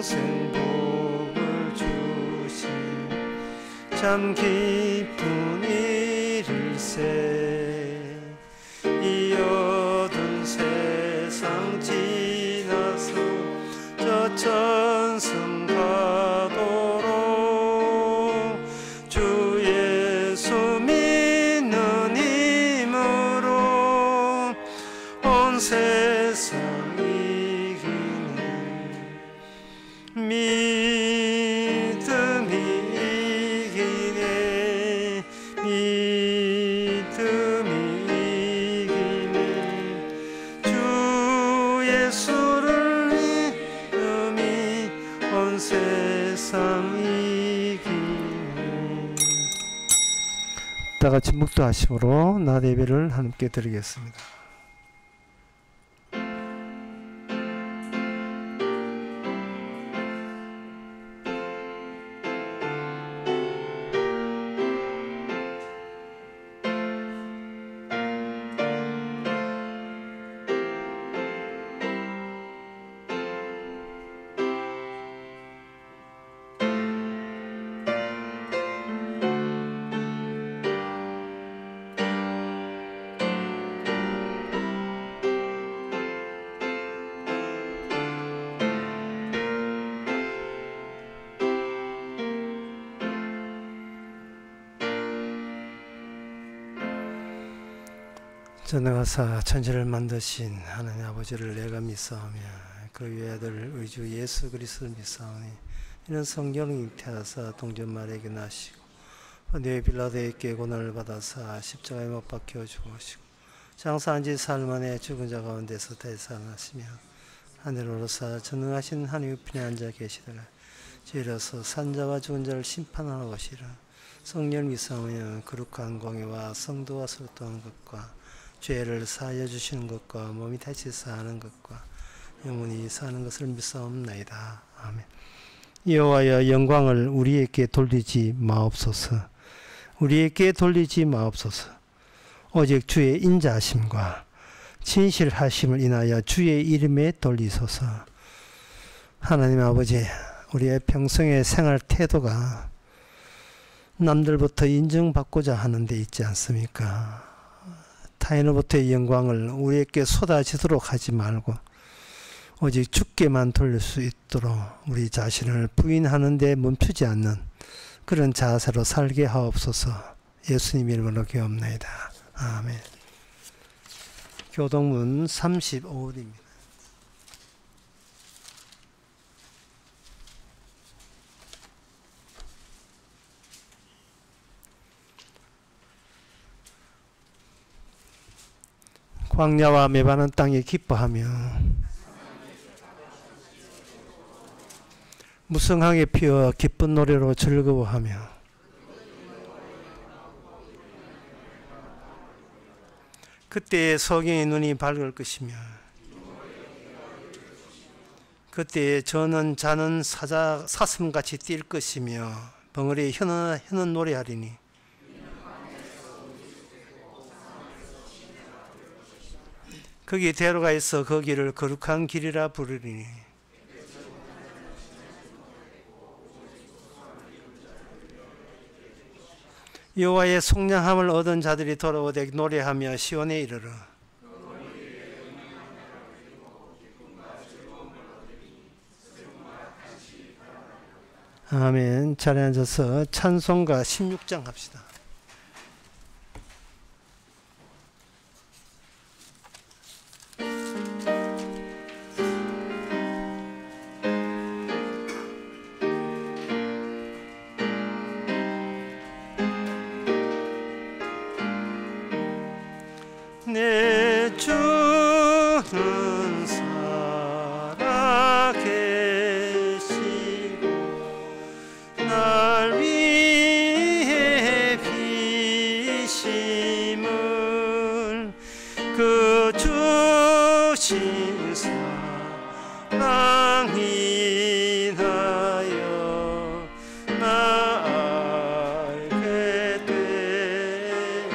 평생 복을 주신 참 기쁜 일일세. 이 어두운 세상 지나서 저 천성 가도록 주 예수 믿는 힘으로 온 세상 이기는 믿음이 이기네. 믿음이 이기네. 주 예수를 믿음이 온 세상 이기네. 다 같이 묵도하심으로 낮 예배를 함께 드리겠습니다. 전능하사 천지를 만드신 하나님 아버지를 내가 믿사오며 그 위에 아들 의주 예수 그리스도를 믿사오니 이는 성령이 잉태하사 동전 마리아에게 나시고 본디오 빌라도에게 고난을 받아사 십자가에 못 박혀 죽으시고 장사한 지 사흘 만에 죽은 자 가운데서 되살아나시며 하늘로 오르사 전능하신 하나님 우편에 앉아 계시더라. 이르러서 산자와 죽은 자를 심판하러 오시라. 성령을 믿사오며 거룩한 공의와 성도와 소통하는 것과 죄를 사하여 주시는 것과 몸이 다시 사는 것과 영원히 사는 것을 믿사옵나이다. 아멘. 여호와여 영광을 우리에게 돌리지 마옵소서. 우리에게 돌리지 마옵소서. 오직 주의 인자하심과 진실하심을 인하여 주의 이름에 돌리소서. 하나님 아버지, 우리의 평생의 생활 태도가 남들부터 인정받고자 하는 데 있지 않습니까? 타인으로부터의 영광을 우리에게 쏟아지도록 하지 말고 오직 주께만 돌릴 수 있도록 우리 자신을 부인하는 데 멈추지 않는 그런 자세로 살게 하옵소서. 예수님 이름으로 기도합나이다. 아멘. 교동문 35일입니다. 광야와 메마른 땅에 기뻐하며 무성하게 피어 기쁜 노래로 즐거워하며 그때에 석양의 눈이 밝을 것이며 그때에 저는 자는 사슴같이 뛸 것이며 벙어리에 혀는 노래하리니 거기 대로가 있어 거기를 거룩한 길이라 부르리니 여호와의 속량함을 얻은 자들이 돌아오되 노래하며 시온에 이르러 아멘. 자리에 앉아서 찬송가 16장 합시다. 내 주는 살아계시고 날 위해 피심을 그 주신 사랑 인하여 나 알게 되었네.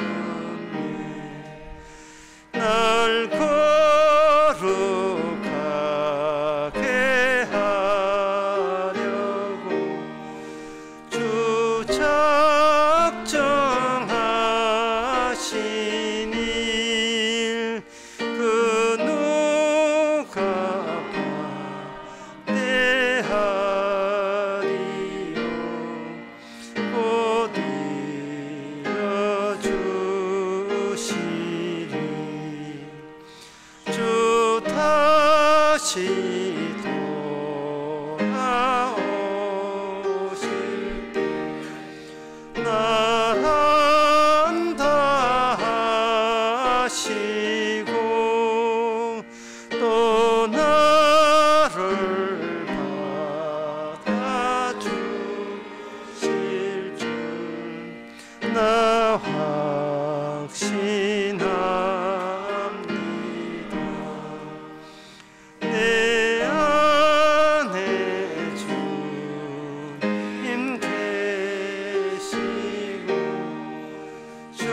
날 거룩하게 하사 돌아오실 때 나한다 하시고 또 나를 받아주실 줄 나 확신합니다. 내 안에 주님 계시고 주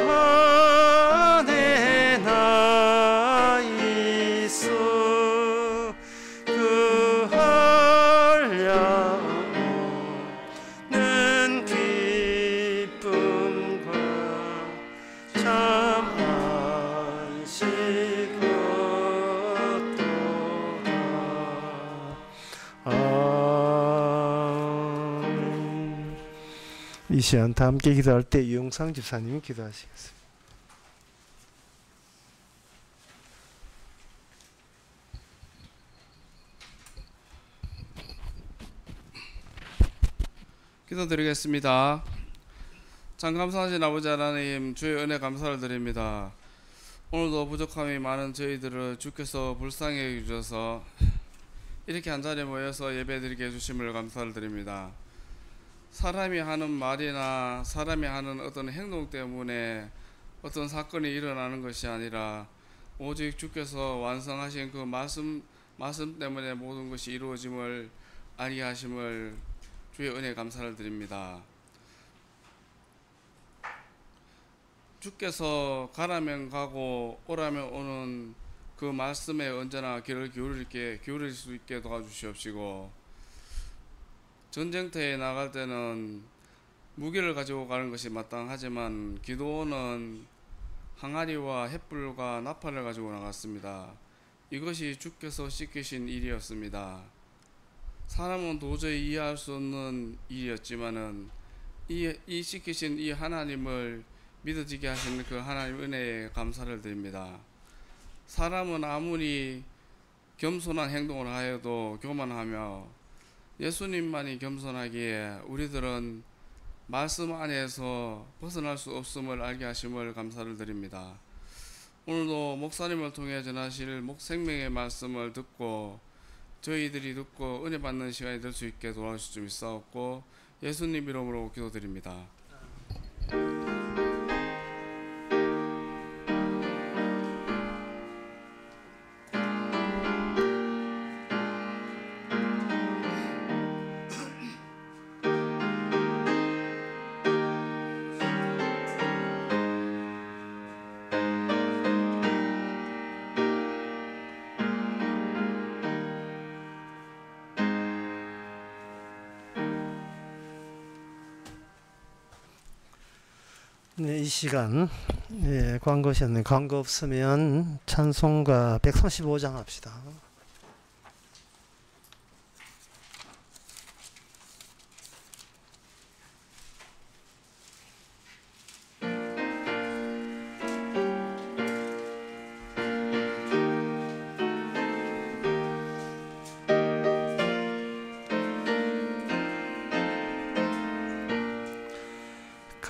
안에 나 있어 그 한량없는 기쁨과 참 안식 얻도다. 아멘. 이 시간 다 함께 기도할 때 유영상 집사님이 기도하시겠습니다. 기도드리겠습니다. 참 감사하신 아버지 하나님, 주의 은혜 감사를 드립니다. 오늘도 부족함이 많은 저희들을 주께서 불쌍히 여기셔서 이렇게 한자리에 모여서 예배드리게 해주심을 감사를 드립니다. 사람이 하는 말이나 사람이 하는 어떤 행동 때문에 어떤 사건이 일어나는 것이 아니라 오직 주께서 완성하신 그 말씀 때문에 모든 것이 이루어짐을 알게 하심을 주의 은혜 감사를 드립니다. 주께서 가라면 가고 오라면 오는 그 말씀에 언제나 귀를 기울일 수 있게 도와주시옵시고, 전쟁터에 나갈 때는 무기를 가지고 가는 것이 마땅하지만 기드온은 항아리와 횃불과 나팔을 가지고 나갔습니다. 이것이 주께서 시키신 일이었습니다. 사람은 도저히 이해할 수 없는 일이었지만은 이 시키신 이 하나님을 믿어지게 하시는 그 하나님 은혜에 감사를 드립니다. 사람은 아무리 겸손한 행동을 하여도 교만하며 예수님만이 겸손하기에 우리들은 말씀 안에서 벗어날 수 없음을 알게 하심을 감사를 드립니다. 오늘도 목사님을 통해 전하실 생명의 말씀을 듣고 저희들이 듣고 은혜 받는 시간이 될 수 있게 도와주실 줄 믿사옵고 예수님 이름으로 기도드립니다. 네, 이 시간 광고셨네. 광고 없으면 찬송가 135장 합시다.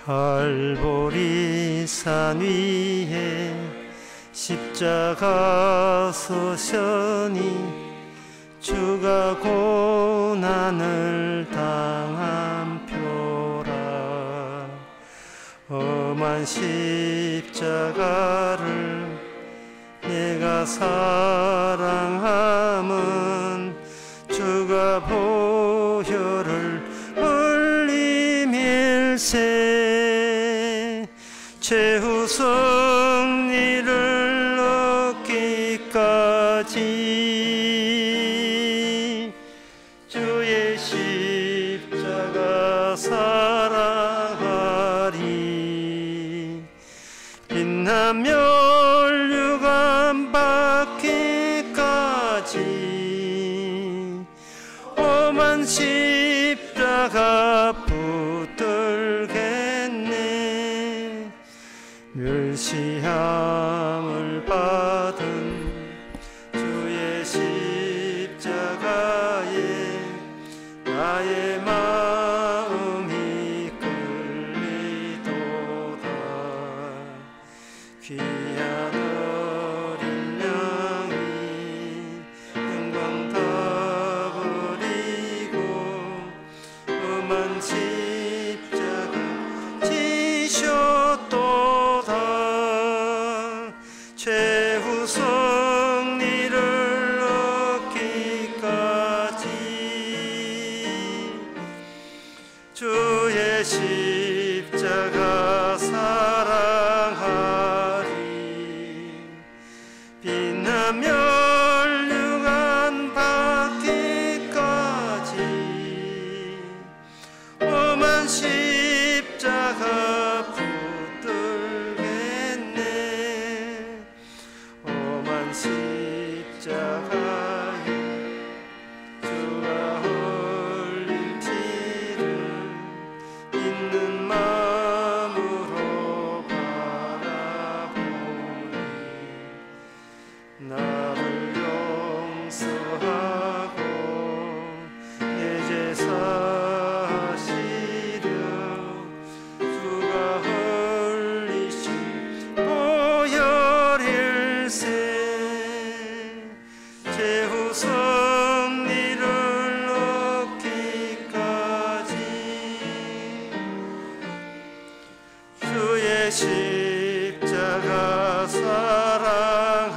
갈보리 산 위에 십자가 서셔니 주가 고난을 당한 표라. 험한 십자가를 내가 사랑함은 주가 보혈을 흘리밀세 최후 승리를 얻기까지 주의 십자가 사랑하리. 빛나며 멸류관 받기까지 험한 십자가 붙들겠네. 멸시함을 받은 주의 십자가 나의 마음이 끌리도다. 귀한 어린 양이 영광 다 버리고 험한 십자가 지셨도다. 최후 승리를 얻기까지 주의 십자가 사랑하리. 빛나며 멸류관 받기까지 험한 십자가 붙들겠네. 험한 십자가에 주가 흘린 피를 있는 마음으로 바라보니 나를 용서하고 내 죄 사시려 주가 흘리신 보혈일세. 최후 승리를 얻기까지 주의 십자가 사랑하리.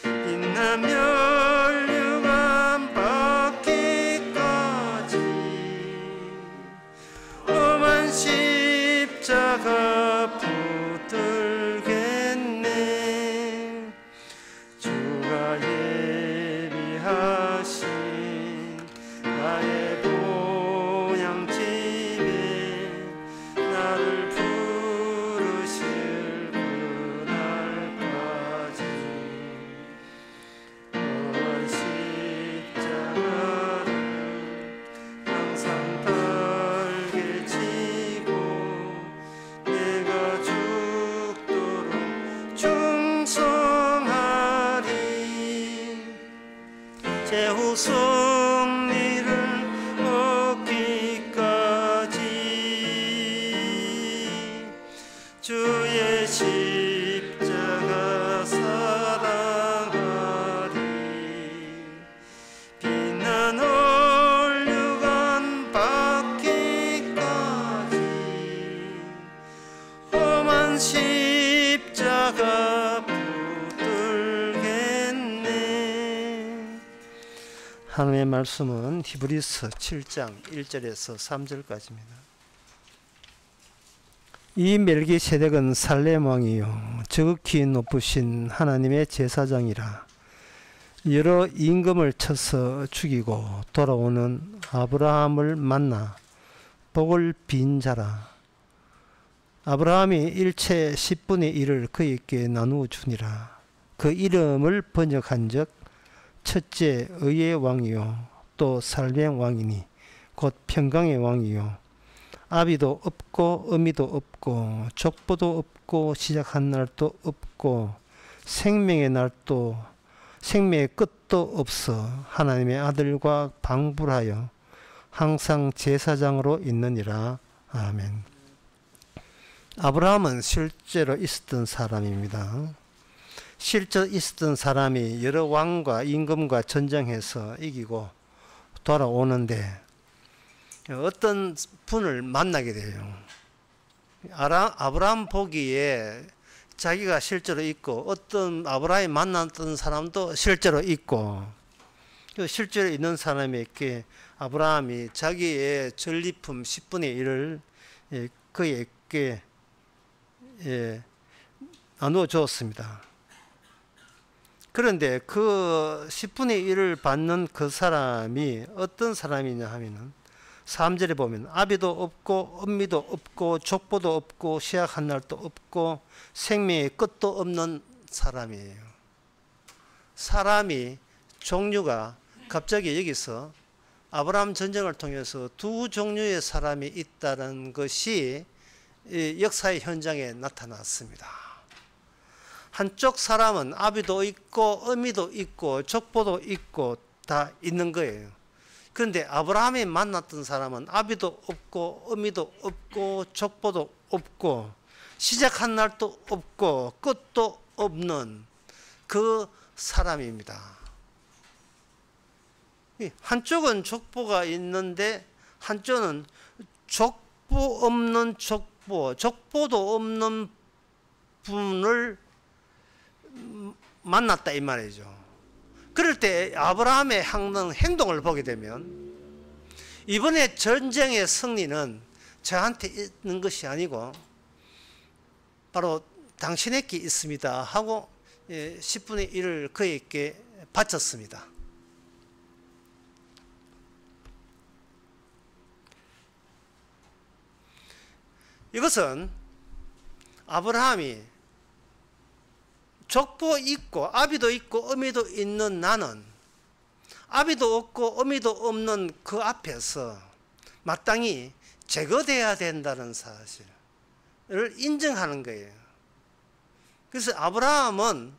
빛나며 멸류관 받기까지 험한 십자가 붙들겠네. 주가 예비하신 나의 보양집에 나를 부르실 그날까지 험한 십자가를 항상 달게 지고 내가 죽도록 충성하리. 최후 승리를 얻기까지 주의 십자가 사랑하리. 빛난 멸류관 받기까지 험한 십자가 붙들겠네. 하나님의 말씀은 히브리서 7장 1절에서 3절까지입니다. 이 멜기세덱은 살렘 왕이요 지극히 높으신 하나님의 제사장이라. 여러 임금을 쳐서 죽이고 돌아오는 아브라함을 만나 복을 빈 자라. 아브라함이 일체 10분의 1을 그에게 나누어 주니라. 그 이름을 번역한즉 첫째 의의 왕이요 또 살렘 왕이니 곧 평강의 왕이요 아비도 없고 어미도 없고 족보도 없고 시작한 날도 없고 생명의 날도 생명의 끝도 없어 하나님의 아들과 방불하여 항상 제사장으로 있느니라. 아멘. 아브라함은 실제로 있었던 사람입니다. 실제 있었던 사람이 여러 왕과 임금과 전쟁해서 이기고 돌아오는데 어떤 분을 만나게 돼요. 아브라함 보기에 자기가 실제로 있고 어떤 아브라함이 만났던 사람도 실제로 있고 실제로 있는 사람에게 아브라함이 자기의 전리품 10분의 1을 그에게 나누어 주었습니다. 그런데 그 10분의 1을 받는 그 사람이 어떤 사람이냐 하면은 3절에 보면 아비도 없고 엄미도 없고 족보도 없고 시작한 날도 없고 생명의 끝도 없는 사람이에요. 사람이 종류가 갑자기 여기서 아브라함 전쟁을 통해서 두 종류의 사람이 있다는 것이 역사의 현장에 나타났습니다. 한쪽 사람은 아비도 있고 어미도 있고 족보도 있고 다 있는 거예요. 그런데 아브라함이 만났던 사람은 아비도 없고 어미도 없고 족보도 없고 시작한 날도 없고 끝도 없는 그 사람입니다. 한쪽은 족보가 있는데 한쪽은 족보 없는 족보도 없는 분을 만났다 이 말이죠. 그럴 때 아브라함의 행동을 보게 되면 이번에 전쟁의 승리는 저한테 있는 것이 아니고 바로 당신에게 있습니다 하고 10분의 1을 그에게 바쳤습니다. 이것은 아브라함이 족보 있고 아비도 있고 어미도 있는 나는 아비도 없고 어미도 없는 그 앞에서 마땅히 제거돼야 된다는 사실을 인정하는 거예요. 그래서 아브라함은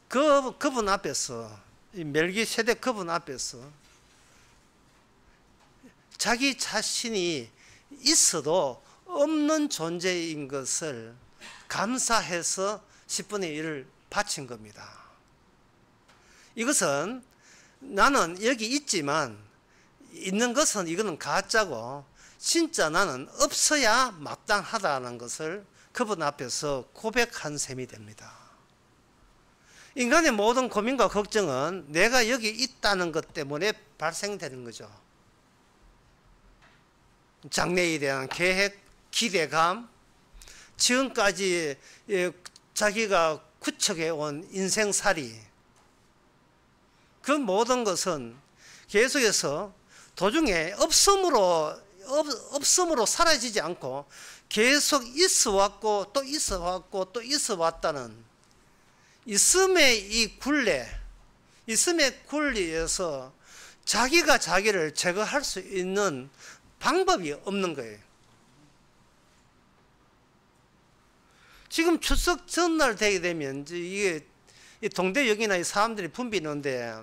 그분 앞에서 멜기세덱 그분 앞에서 자기 자신이 있어도 없는 존재인 것을 감사해서 10분의 1을 바친 겁니다. 이것은 나는 여기 있지만 있는 것은 이거는 가짜고 진짜 나는 없어야 마땅하다는 것을 그분 앞에서 고백한 셈이 됩니다. 인간의 모든 고민과 걱정은 내가 여기 있다는 것 때문에 발생되는 거죠. 장래에 대한 계획, 기대감, 지금까지 자기가 구축해온 인생살이, 그 모든 것은 계속해서 도중에 없음으로 사라지지 않고 계속 있어왔고 또 있어왔고 또 있어왔다는 있음의 이 굴레, 있음의 굴레에서 자기가 자기를 제거할 수 있는 방법이 없는 거예요. 지금 추석 전날 되게 되면 이게 동대역이나 이 사람들이 붐비는데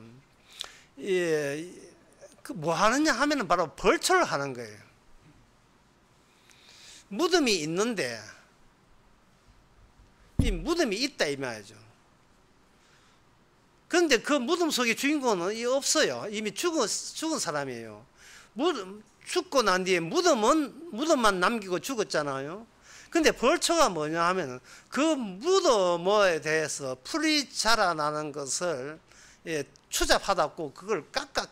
뭐 하느냐 하면은 바로 벌초를 하는 거예요. 무덤이 있는데 이 무덤이 있다 이 말이죠. 그런데 그 무덤 속에 주인공은 없어요. 이미 죽은 사람이에요. 죽고 난 뒤에 무덤만 남기고 죽었잖아요. 근데 벌초가 뭐냐 하면 그 무덤에 대해서 풀이 자라나는 것을 추잡하다고 그걸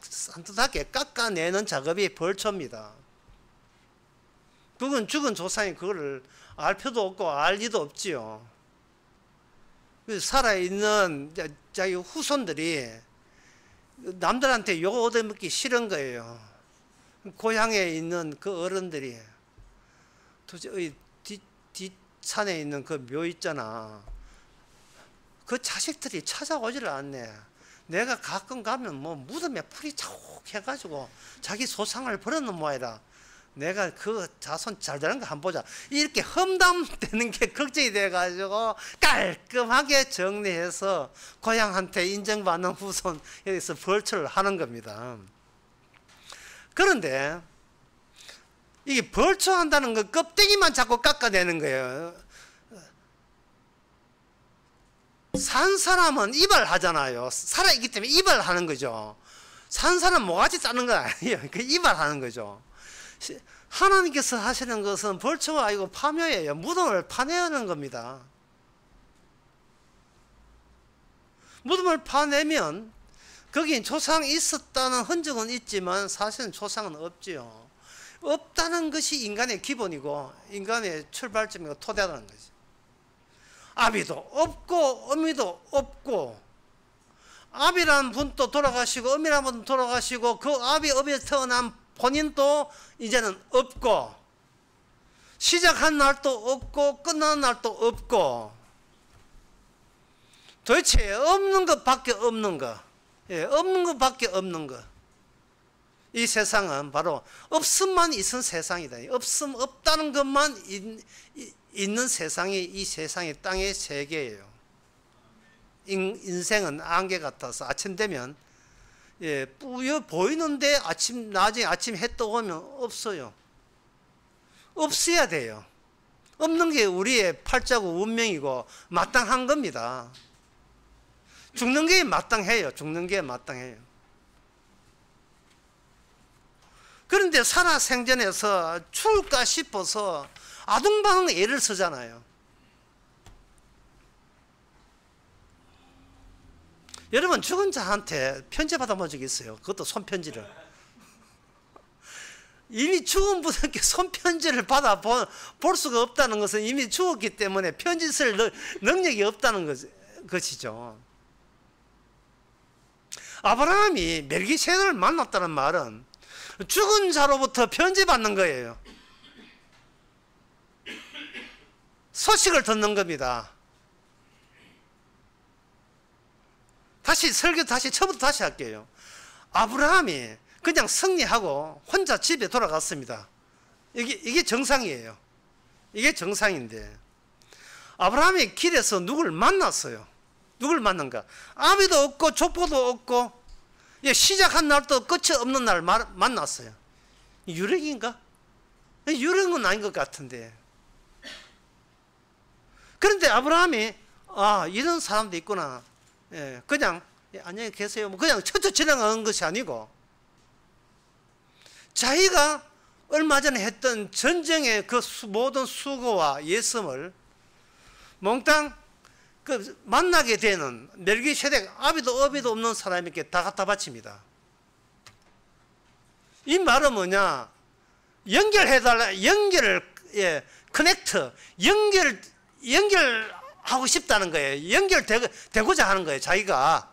산뜻하게 깎아내는 작업이 벌초입니다. 그건 죽은 조상이 그걸 알 필요도 없고 알 리도 없지요. 살아있는 자기 후손들이 남들한테 욕 얻어먹기 싫은 거예요. 고향에 있는 그 어른들이 도저히 뒷산에 있는 그 묘 있잖아. 그 자식들이 찾아오지를 않네. 내가 가끔 가면 뭐 무덤에 풀이 자욱 해가지고 자기 소상을 버려놓은 모양이다. 내가 그 자손 잘 되는 거 한번 보자. 이렇게 험담되는 게 걱정이 돼가지고 깔끔하게 정리해서 고향한테 인정받는 후손 여기서 벌초를 하는 겁니다. 그런데 이게 벌초한다는 건 껍데기만 자꾸 깎아내는 거예요. 산 사람은 이발하잖아요. 살아있기 때문에 이발하는 거죠. 산 사람 모가지 따는 건 아니에요. 그 이발하는 거죠. 하나님께서 하시는 것은 벌초가 아니고 파묘예요. 무덤을 파내는 겁니다. 무덤을 파내면 거기 조상이 있었다는 흔적은 있지만 사실은 조상은 없지요. 없다는 것이 인간의 기본이고 인간의 출발점이고 토대라는 거지. 아비도 없고 어미도 없고, 아비라는 분도 돌아가시고 어미라는 분도 돌아가시고 그 아비 어미에서 태어난 본인도 이제는 없고, 시작한 날도 없고 끝나는 날도 없고, 도대체 없는 것밖에 없는 거, 없는 것밖에 없는 거. 이 세상은 바로 없음만 있은 세상이다. 없다는 것만 있는 세상이 이 세상이 땅의 세계예요. 인생은 안개 같아서 아침 되면 예, 뿌여 보이는데 나중에 아침 해 떠오면 없어요. 없어야 돼요. 없는 게 우리의 팔자고 운명이고 마땅한 겁니다. 죽는 게 마땅해요. 죽는 게 마땅해요. 그런데 살아생전에서 죽을까 싶어서 아둥바둥 애를 쓰잖아요. 여러분 죽은 자한테 편지 받아본 적 있어요? 그것도 손편지를. 이미 죽은 분에게 손편지를 받아볼 수가 없다는 것은 이미 죽었기 때문에 편지 쓸 능력이 없다는 것이죠. 아브라함이 멜기세덱을 만났다는 말은 죽은 자로부터 편지 받는 거예요. 소식을 듣는 겁니다. 처음부터 다시 할게요. 아브라함이 그냥 승리하고 혼자 집에 돌아갔습니다. 이게 정상이에요. 이게 정상인데, 아브라함이 길에서 누굴 만났어요. 누굴 만난가? 아비도 없고 족보도 없고 시작한 날도 끝이 없는 날 만났어요. 유령인가? 유령은 아닌 것 같은데. 그런데 아브라함이 이런 사람도 있구나. 그냥 안녕히 계세요. 그냥 쳐쳐 지나가는 것이 아니고, 자기가 얼마 전에 했던 전쟁의 그 모든 수고와 예섬을 몽땅 만나게 되는 멜기세덱, 아비도 어비도 없는 사람에게 다 갖다 바칩니다. 이 말은 뭐냐? 연결해달라, 커넥트, 연결하고 싶다는 거예요. 연결되고자 하는 거예요. 자기가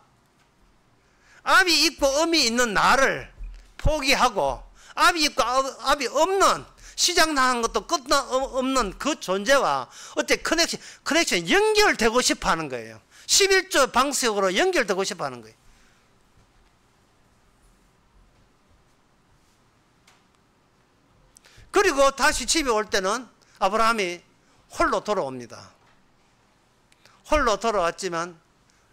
아비 있고 엄이 있는 나를 포기하고, 아비 있고 아비 없는, 시작 나는 것도 끝 없는 그 존재와 어때 커넥션 연결되고 싶어 하는 거예요. 11조 방식으로 연결되고 싶어 하는 거예요. 그리고 다시 집에 올 때는 아브라함이 홀로 돌아옵니다. 홀로 돌아왔지만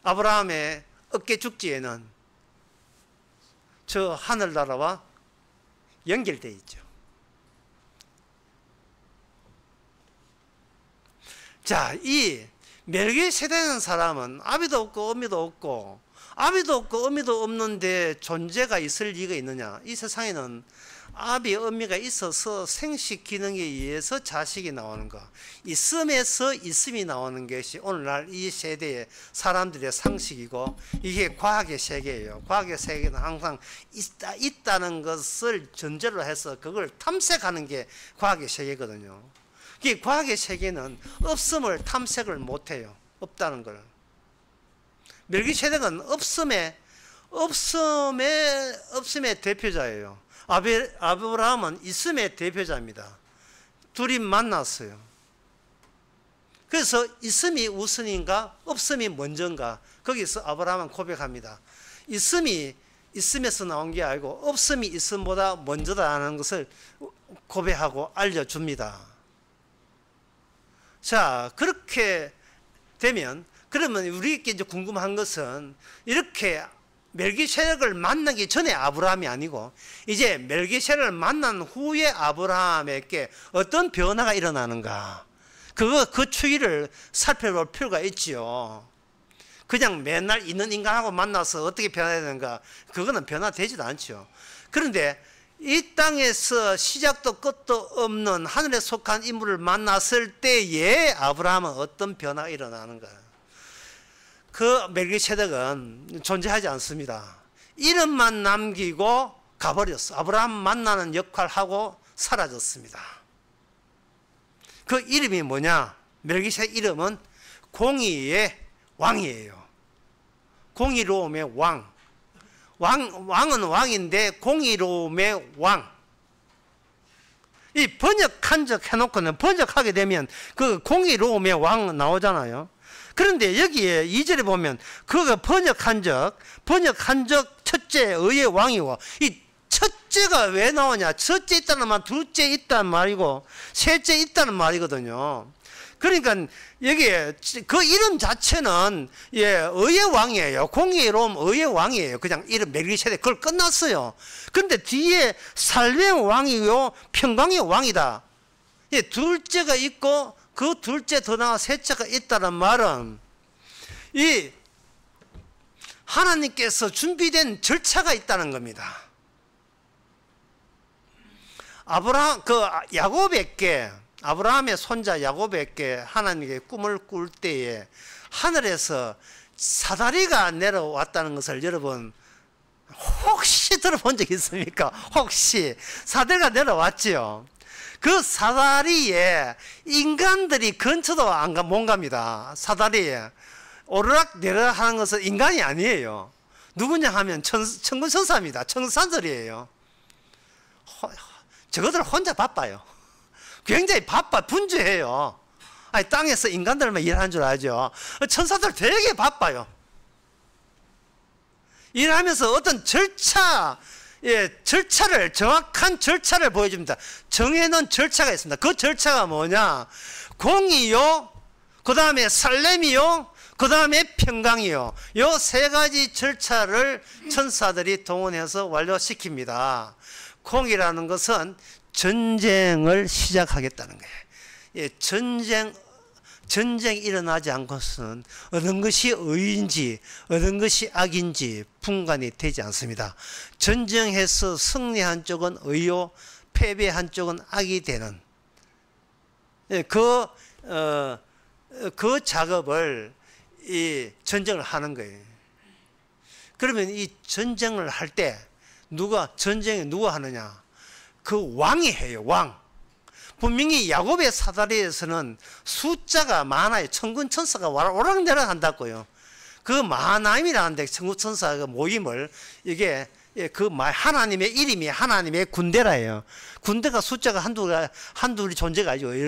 아브라함의 어깨 죽지에는 저 하늘나라와 연결되어 있죠. 자, 이 멜기세덱이라는 사람은 아비도 없고 어미도 없고, 아비도 없고 어미도 없는데 존재가 있을 리가 있느냐? 이 세상에는 아비 어미가 있어서 생식 기능에 의해서 자식이 나오는 거, 있음에서 있음이 나오는 것이 오늘날 이 세대의 사람들의 상식이고, 이게 과학의 세계예요. 과학의 세계는 항상 있다는 것을 전제로 해서 그걸 탐색하는 게 과학의 세계거든요. 이 과학의 세계는 없음을 탐색을 못해요. 없다는 걸. 멜기세덱은 없음의 대표자예요. 아브라함은 있음의 대표자입니다. 둘이 만났어요. 그래서 있음이 우선인가 없음이 먼저인가, 거기서 아브라함은 고백합니다. 있음이 있음에서 나온 게 아니고 없음이 있음보다 먼저다라는 것을 고백하고 알려줍니다. 자, 그렇게 되면, 그러면 우리에게 이제 궁금한 것은, 이렇게 멜기세덱을 만나기 전에 아브라함이 아니고 이제 멜기세덱을 만난 후에 아브라함에게 어떤 변화가 일어나는가, 그 추이를 살펴볼 필요가 있지요. 그냥 맨날 있는 인간하고 만나서 어떻게 변화되는가, 그거는 변화되지도 않죠. 그런데 이 땅에서 시작도 끝도 없는 하늘에 속한 인물을 만났을 때에 아브라함은 어떤 변화가 일어나는가. 그 멜기세덱은 존재하지 않습니다. 이름만 남기고 가버렸어. 아브라함 만나는 역할하고 사라졌습니다. 그 이름이 뭐냐? 멜기세덱 이름은 공의의 왕이에요. 공의로움의 왕. 왕은 왕인데 공의로움의 왕. 이 번역한 적 해놓고는 번역하게 되면 그 공의로움의 왕 나오잖아요. 그런데 여기에 2절에 보면 그가 번역한 적 첫째 의의 왕이고, 이 첫째가 왜 나오냐? 첫째 있다는 말, 둘째 있다는 말이고 셋째 있다는 말이거든요. 그러니까 여기에 그 이름 자체는 의의 왕이에요. 공의로움 의의 왕이에요. 그냥 이름 멜기세덱 그걸 끝났어요. 근데 뒤에 살렘 왕이요 평강의 왕이다. 둘째가 있고 그 둘째 더 나아 셋째가 있다는 말은 이 하나님께서 준비된 절차가 있다는 겁니다. 아브라함의 손자 야곱에게 하나님께 꿈을 꿀 때에 하늘에서 사다리가 내려왔다는 것을 여러분 혹시 들어본 적 있습니까? 혹시 사다리가 내려왔지요. 그 사다리에 인간들이 근처도 못 갑니다. 사다리에 오르락 내리락 하는 것은 인간이 아니에요. 누구냐 하면 천군천사입니다. 천사들이에요. 저것들 혼자 바빠요. 굉장히 분주해요. 아니, 땅에서 인간들만 일하는 줄 알죠. 천사들 되게 바빠요. 일하면서 어떤 정확한 절차를 보여줍니다. 정해놓은 절차가 있습니다. 그 절차가 뭐냐? 공의요, 그 다음에 살렘이요, 그 다음에 평강이요. 요 세 가지 절차를 천사들이 동원해서 완료시킵니다. 공이라는 것은 전쟁을 시작하겠다는 거예요. 전쟁이 일어나지 않고서는 어떤 것이 의인지 어떤 것이 악인지 분간이 되지 않습니다. 전쟁해서 승리한 쪽은 의요, 패배한 쪽은 악이 되는 그 작업을 이 전쟁을 하는 거예요. 그러면 이 전쟁을 할 때 전쟁에 누가 하느냐? 그 왕이 해요. 왕. 분명히 야곱의 사다리에서는 숫자가 많아요. 천군천사가 오락내락 한다고요. 그 마하나임이라는데 천군천사가 모임을 이게 하나님의 이름이 하나님의 군대라예요. 군대가 숫자가 한둘이 존재가 아니죠.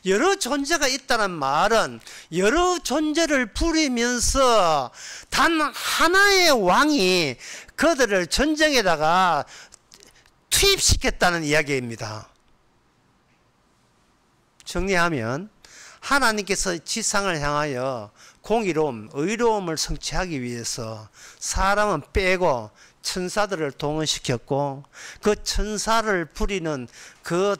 여러 존재가 있다는 말은 여러 존재를 부리면서 단 하나의 왕이 그들을 전쟁에다가 투입시켰다는 이야기입니다. 정리하면 하나님께서 지상을 향하여 공의로움, 의로움을 성취하기 위해서 사람은 빼고 천사들을 동원시켰고 그 천사를 부리는 그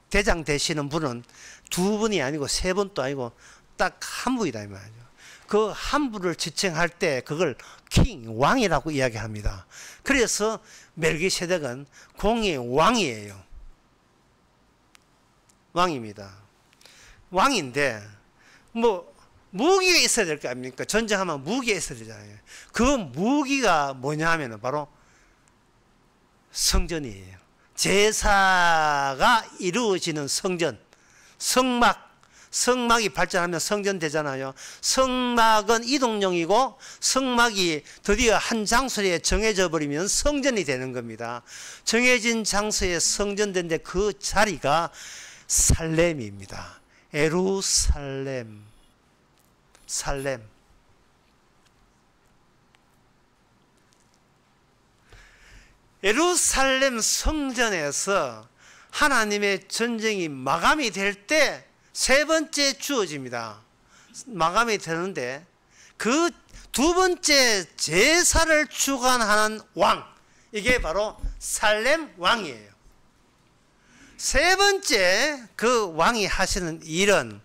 대장 되시는 분은 두 분이 아니고 세 분도 아니고 딱 한 분이다 이 말이죠. 그 한 분을 지칭할 때 그걸 왕이라고 이야기합니다. 그래서 멜기세덱은 공의 왕이에요. 왕입니다. 왕인데 무기가 있어야 될 거 아닙니까? 전쟁하면 무기가 있어야 되잖아요. 그 무기가 뭐냐 하면 바로 성전이에요. 제사가 이루어지는 성전, 성막이 발전하면 성전 되잖아요. 성막은 이동용이고 성막이 드디어 한 장소에 정해져 버리면 성전이 되는 겁니다. 정해진 장소에 성전된데 그 자리가 살렘입니다. 예루살렘. 예루살렘 성전에서 하나님의 전쟁이 마감이 될 때 세 번째 주어집니다. 마감이 되는데 그 두 번째 제사를 주관하는 왕, 이게 바로 살렘 왕이에요. 세 번째 그 왕이 하시는 일은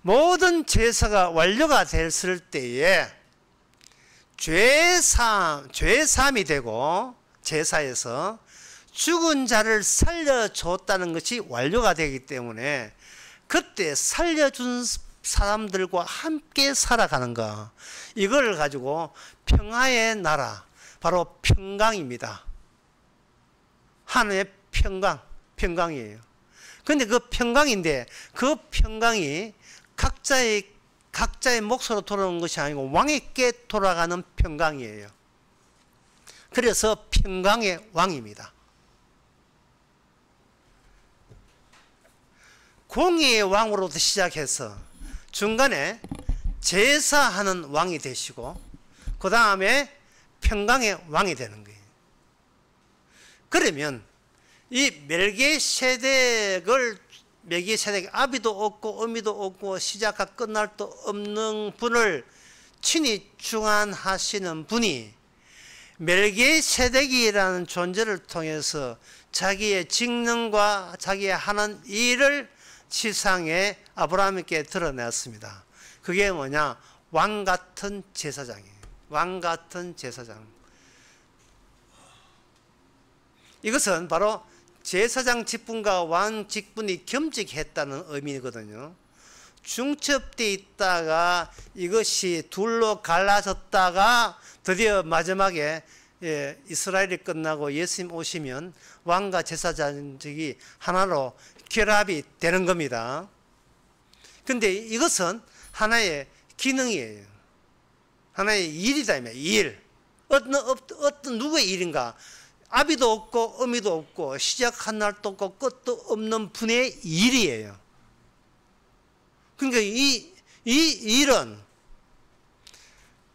모든 제사가 완료가 됐을 때에 죄삼이 되고 제사에서 죽은 자를 살려줬다는 것이 완료가 되기 때문에 그때 살려준 사람들과 함께 살아가는 거, 이걸 가지고 평화의 나라, 바로 평강입니다. 하나님의 평강이에요. 그런데 그 평강인데 그 평강이 각자의 몫으로 돌아오는 것이 아니고 왕에게 돌아가는 평강이에요. 그래서 평강의 왕입니다. 공의의 왕으로부터 시작해서 중간에 제사하는 왕이 되시고 그 다음에 평강의 왕이 되는 거예요. 그러면 이 멜기세덱을 멜기세덱 아비도 없고 어미도 없고 시작과 끝날 도 없는 분을 친히 중환하시는 분이 멜기세덱이라는 존재를 통해서 자기의 직능과 자기의 하는 일을 지상에 아브라함에게 드러냈습니다. 그게 뭐냐? 왕 같은 제사장이에요. 왕 같은 제사장. 이것은 바로 제사장 직분과 왕 직분이 겸직했다는 의미거든요. 중첩되어 있다가 이것이 둘로 갈라졌다가 드디어 마지막에 이스라엘이 끝나고 예수님 오시면 왕과 제사장직이 하나로 결합이 되는 겁니다. 근데 이것은 하나의 기능이에요. 하나의 일이다. 일. 어떤 누구의 일인가? 아비도 없고 어미도 없고 시작한 날도 없고 끝도 없는 분의 일이에요. 그러니까 이 일은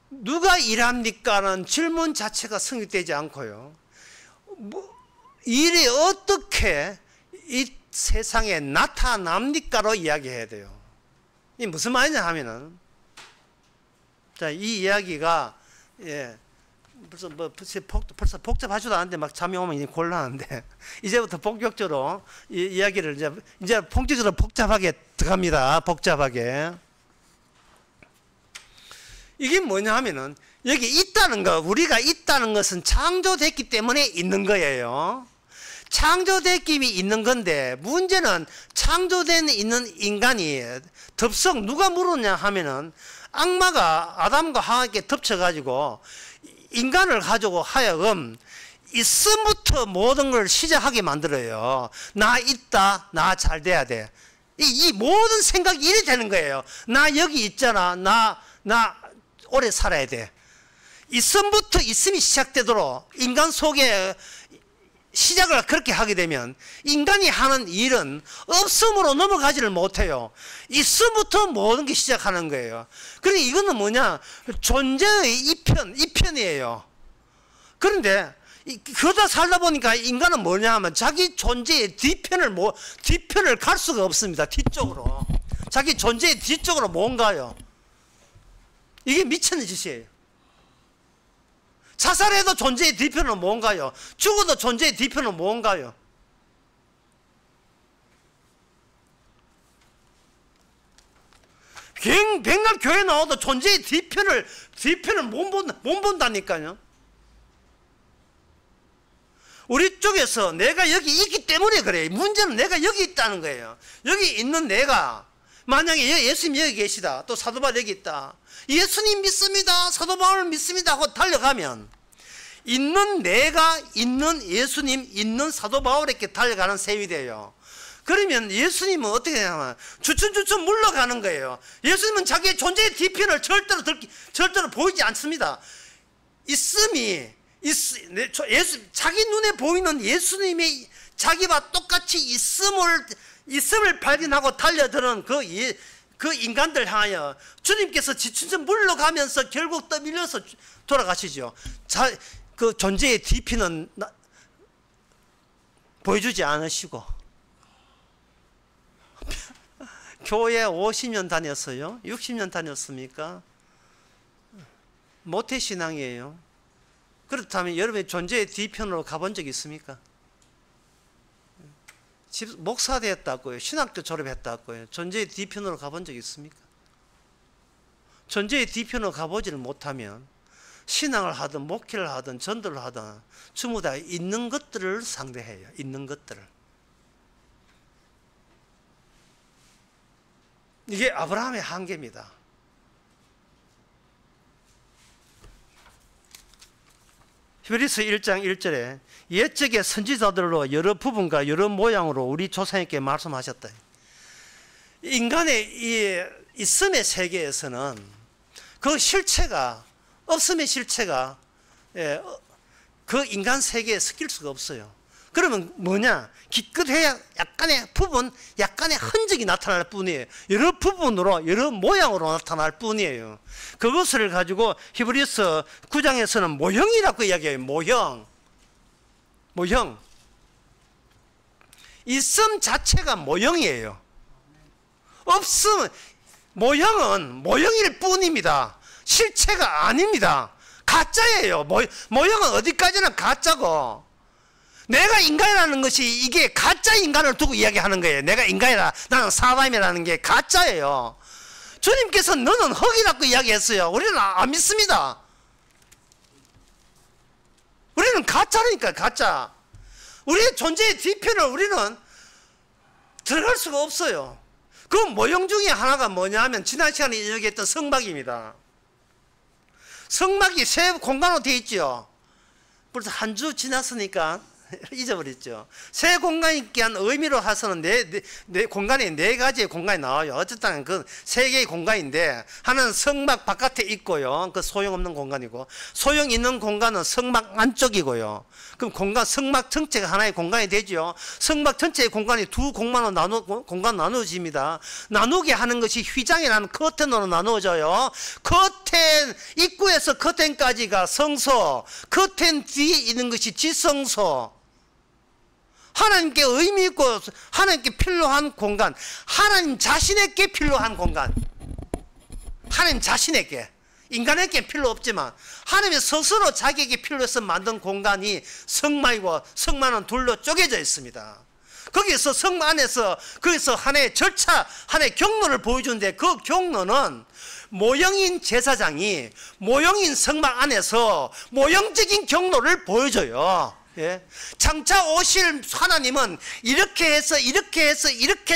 누가 일합니까는 질문 자체가 성립되지 않고요. 일이 어떻게 이 세상에 나타납니까로 이야기해야 돼요. 이 무슨 말이냐 하면은, 자, 이 이야기가 벌써 복잡하지도 않은데 막 잠이 오면 이제 곤란한데 이제부터 본격적으로 이야기를 이제 본격적으로 복잡하게 들어갑니다. 복잡하게. 이게 뭐냐 하면은 여기 있다는 거, 우리가 있다는 것은 창조됐기 때문에 있는 거예요. 창조됐기 있는 건데 문제는 창조된 있는 인간이 덥석 누가 물었냐 하면은 악마가 아담과 하와에게 덮쳐가지고 인간을 가지고 하여금 있음부터 모든 걸 시작하게 만들어요. 나 있다, 나 잘 돼야 돼. 이 모든 생각이 이래 되는 거예요. 나 여기 있잖아, 나 오래 살아야 돼. 있음부터 있음이 시작되도록 인간 속에 시작을 그렇게 하게 되면 인간이 하는 일은 없음으로 넘어가지를 못해요. 있음부터 모든 게 시작하는 거예요. 그러니까 이거는 뭐냐? 존재의 이편이에요. 그런데 그러다 살다 보니까 인간은 뭐냐 하면 자기 존재의 뒤편을 갈 수가 없습니다. 뒤쪽으로. 자기 존재의 뒤쪽으로 못 가요. 이게 미치는 짓이에요. 자살해도 존재의 뒤편은 뭔가요? 죽어도 존재의 뒤편은 뭔가요? 백날 교회 나와도 존재의 뒤편을 못 본다니까요. 우리 쪽에서 내가 여기 있기 때문에 그래요. 문제는 내가 여기 있다는 거예요. 여기 있는 내가 만약에 예수님 여기 계시다. 또 사도 바울 여기 있다. 예수님 믿습니다. 사도 바울 믿습니다. 하고 달려가면 있는 내가 있는 예수님 있는 사도 바울에게 달려가는 셈이 돼요. 그러면 예수님은 어떻게 하냐면 주춤주춤 물러가는 거예요. 예수님은 자기의 존재의 뒤편을 절대로 보이지 않습니다. 자기 눈에 보이는 예수님의 자기와 똑같이 있음을 발견하고 달려드는 그 인간들 향하여 주님께서 지춘전 물러가면서 결국 떠밀려서 돌아가시죠. 그 존재의 뒤편은 보여주지 않으시고 교회 50년 다녔어요? 60년 다녔습니까? 모태신앙이에요. 그렇다면 여러분의 존재의 뒤편으로 가본 적 있습니까? 목사 되었다고요. 신학교 졸업했다고요. 존재의 뒤편으로 가본 적 있습니까? 존재의 뒤편으로 가보지를 못하면 신앙을 하든 목회를 하든 전도를 하든 전부 다 있는 것들을 상대해요. 있는 것들을. 이게 아브라함의 한계입니다. 히브리서 1장 1절에 옛적의 선지자들로 여러 부분과 여러 모양으로 우리 조상에게 말씀하셨다. 인간의 이 있음의 세계에서는 그 실체가 없음의 실체가 그 인간 세계에 섞일 수가 없어요. 그러면 뭐냐? 기껏해야 약간의 부분, 약간의 흔적이 나타날 뿐이에요. 여러 부분으로, 여러 모양으로 나타날 뿐이에요. 그것을 가지고 히브리서 9장에서는 모형이라고 이야기해요. 모형. 있음 자체가 모형이에요. 없음, 모형은 모형일 뿐입니다. 실체가 아닙니다. 가짜예요. 모형은 어디까지나 가짜고, 내가 인간이라는 것이 이게 가짜 인간을 두고 이야기하는 거예요. 내가 인간이라, 나는 사람이라는 게 가짜예요. 주님께서 너는 흙이라고 이야기했어요. 우리는 안 믿습니다. 우리는 가짜라니까, 가짜. 우리의 존재의 뒤편을 우리는 들어갈 수가 없어요. 그 모형 중에 하나가 뭐냐 하면 지난 시간에 이야기했던 성막입니다. 성막이 새 공간으로 되어 있죠. 벌써 한 주 지났으니까 잊어버렸죠. 새 공간이 한 의미로 해서는 네 공간에 네 가지의 공간이 나와요. 어쨌든 그 세 개의 공간인데, 하나는 성막 바깥에 있고요. 그 소용없는 공간이고, 소용 있는 공간은 성막 안쪽이고요. 그럼 성막 전체가 하나의 공간이 되죠. 성막 전체의 공간이 두 공간 나누어집니다. 나누게 하는 것이 휘장이라는 커튼으로 나누어져요. 커튼, 입구에서 커튼까지가 성소, 커튼 뒤에 있는 것이 지성소. 하나님께 의미 있고 하나님께 필요한 공간, 하나님 자신에게 필요한 공간, 하나님 자신에게, 인간에게 필요 없지만 하나님이 스스로 자기에게 필요해서 만든 공간이 성막이고, 성막은 둘로 쪼개져 있습니다. 거기서 성막 안에서, 거기서 하나의 절차, 하나의 경로를 보여주는데, 그 경로는 모형인 제사장이 모형인 성막 안에서 모형적인 경로를 보여줘요. 예. 장차 오실 하나님은 이렇게 해서 이렇게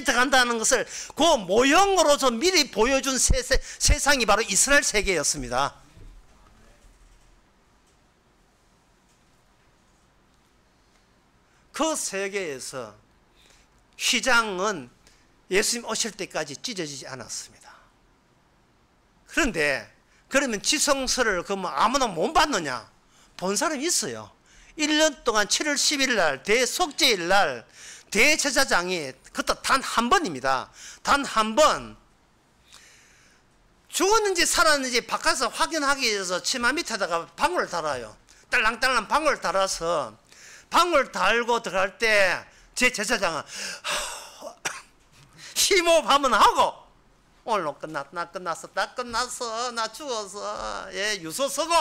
들어간다는 것을 그 모형으로서 미리 보여준 세상이 바로 이스라엘 세계였습니다. 그 세계에서 휘장은 예수님 오실 때까지 찢어지지 않았습니다. 그런데 그러면 지성소를 아무나 못 받느냐? 본 사람이 있어요. 1년 동안 7월 10일 날 대속죄일 날 대제사장이, 그것도 단 한 번입니다. 단 한 번 죽었는지 살았는지 바깥에서 확인하기 위해서 치마 밑에다가 방울을 달아요. 딸랑딸랑 방울 달아서, 방울 달고 들어갈 때 제 제사장은 심호흡 한번 하고, 오늘 나 끝났어, 나 죽었어, 예, 유서 쓰고,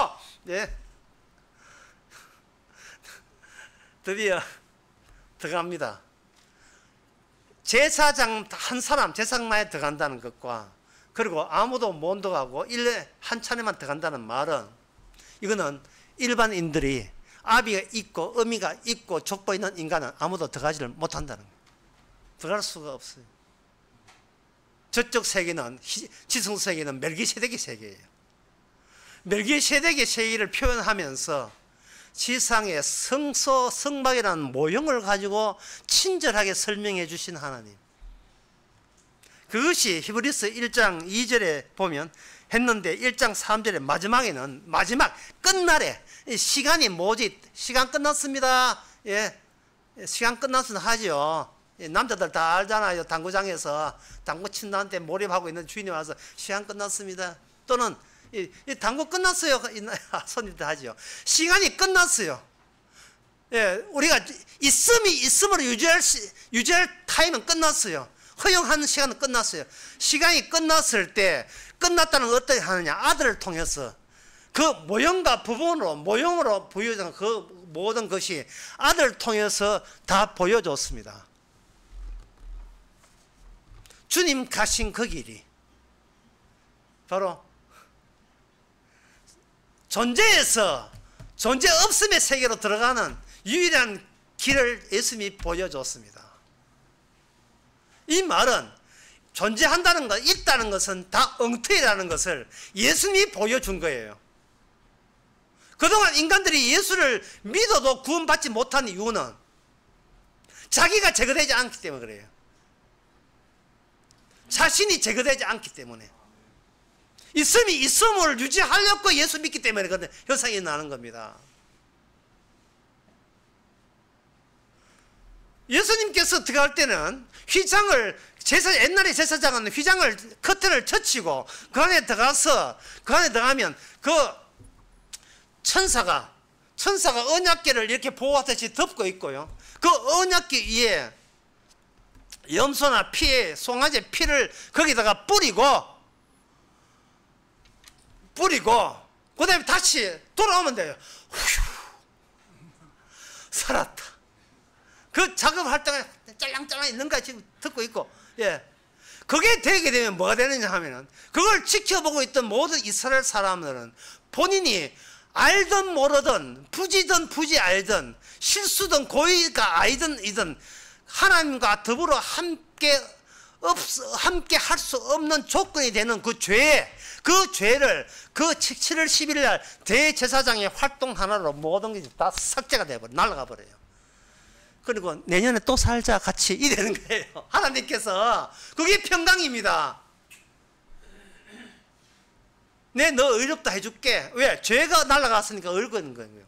예, 드디어 들어갑니다. 제사장 한 사람 제사장만에 들어간다는 것과, 그리고 아무도 못 들어가고 1년에 한 차례만 들어간다는 말은, 이거는 일반인들이 아비가 있고 어미가 있고 족보 있는 인간은 아무도 들어가지를 못한다는 거예요. 들어갈 수가 없어요. 저쪽 세계는, 지성 세계는 멜기세덱의 세계예요. 멜기세덱의 세계를 표현하면서 지상의 성소, 성막이라는 모형을 가지고 친절하게 설명해 주신 하나님. 그것이 히브리서 1장 2절에 보면 했는데, 1장 3절에 마지막에는, 마지막 끝날에 시간이 뭐지? 시간 끝났습니다. 예, 시간 끝났으면 하죠. 예, 남자들 다 알잖아요. 당구장에서 당구 친다한테 몰입하고 있는 주인이 와서 시간 끝났습니다. 또는 이 당구 끝났어요. 손님들 하죠. 시간이 끝났어요. 예, 우리가 있음으로 유지할 타임은 끝났어요. 허용하는 시간은 끝났어요. 시간이 끝났을 때, 끝났다는 걸 어떻게 하느냐? 아들을 통해서 그 모형과 부분으로, 모형으로 보여준 그 모든 것이 아들을 통해서 다 보여줬습니다. 주님 가신 그 길이 바로 존재에서 존재 없음의 세계로 들어가는 유일한 길을 예수님이 보여줬습니다. 이 말은 존재한다는 것, 있다는 것은 다 엉터리라는 것을 예수님이 보여준 거예요. 그동안 인간들이 예수를 믿어도 구원받지 못한 이유는 자기가 제거되지 않기 때문에 그래요. 자신이 제거되지 않기 때문에. 있음을 유지하려고 예수 믿기 때문에 그런 현상이 나는 겁니다. 예수님께서 들어갈 때는 휘장을, 옛날에 제사장은 휘장을, 커튼을 젖히고 그 안에 들어가면 그 천사가 언약궤를 이렇게 보호하듯이 덮고 있고요. 그 언약궤 위에 염소나 피에 송아지 피를 거기다가 뿌리고 그 다음에 다시 돌아오면 돼요. 휴, 살았다. 그 작업할 때가 짤랑짤랑 있는가 지금 듣고 있고, 예. 그게 되게 되면 뭐가 되느냐 하면은, 그걸 지켜보고 있던 모든 이스라엘 사람들은 본인이 알든 모르든, 부지든 부지 알든, 실수든 고의가 아니든 하나님과 더불어 함께 할 수 없는 조건이 되는 그 죄를 그 7월 10일 날 대제사장의 활동 하나로 모든 게 다 삭제가 돼버려, 날아가 버려요. 그리고 내년에 또 살자 같이 이러는 거예요. 하나님께서. 그게 평강입니다. 너 의롭다 해줄게. 왜? 죄가 날아갔으니까 의롭는 거예요.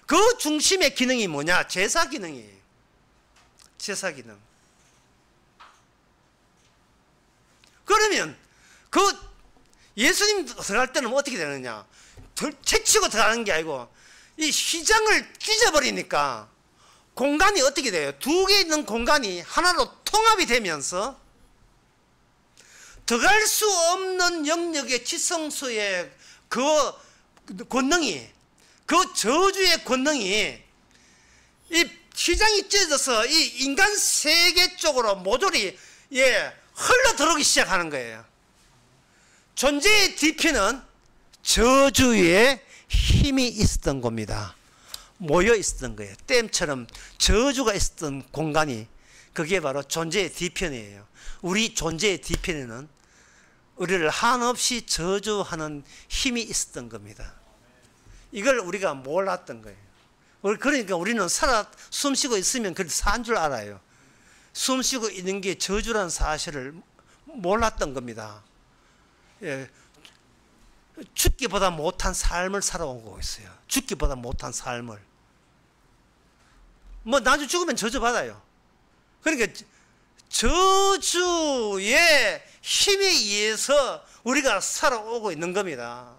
그 중심의 기능이 뭐냐? 제사 기능이에요. 제사 기능. 그러면 그 예수님 들어갈 때는 어떻게 되느냐? 채치고 들어가는 게 아니고 이 휘장을 찢어버리니까 공간이 어떻게 돼요? 두 개 있는 공간이 하나로 통합이 되면서 들어갈 수 없는 영역의 지성소의 그 권능이, 그 저주의 권능이 이 휘장이 찢어져서 이 인간 세계 쪽으로 모조리 흘러 들어오기 시작하는 거예요. 존재의 뒤편은 저주의 힘이 있었던 겁니다. 모여 있었던 거예요. 댐처럼 저주가 있었던 공간이, 그게 바로 존재의 뒤편이에요. 우리 존재의 뒤편에는 우리를 한없이 저주하는 힘이 있었던 겁니다. 이걸 우리가 몰랐던 거예요. 그러니까 우리는 숨 쉬고 있으면 그래도 산 줄 알아요. 숨 쉬고 있는 게 저주라는 사실을 몰랐던 겁니다. 예. 죽기보다 못한 삶을 살아오고 있어요. 죽기보다 못한 삶을. 나중에 죽으면 저주받아요. 그러니까 저주의 힘에 의해서 우리가 살아오고 있는 겁니다.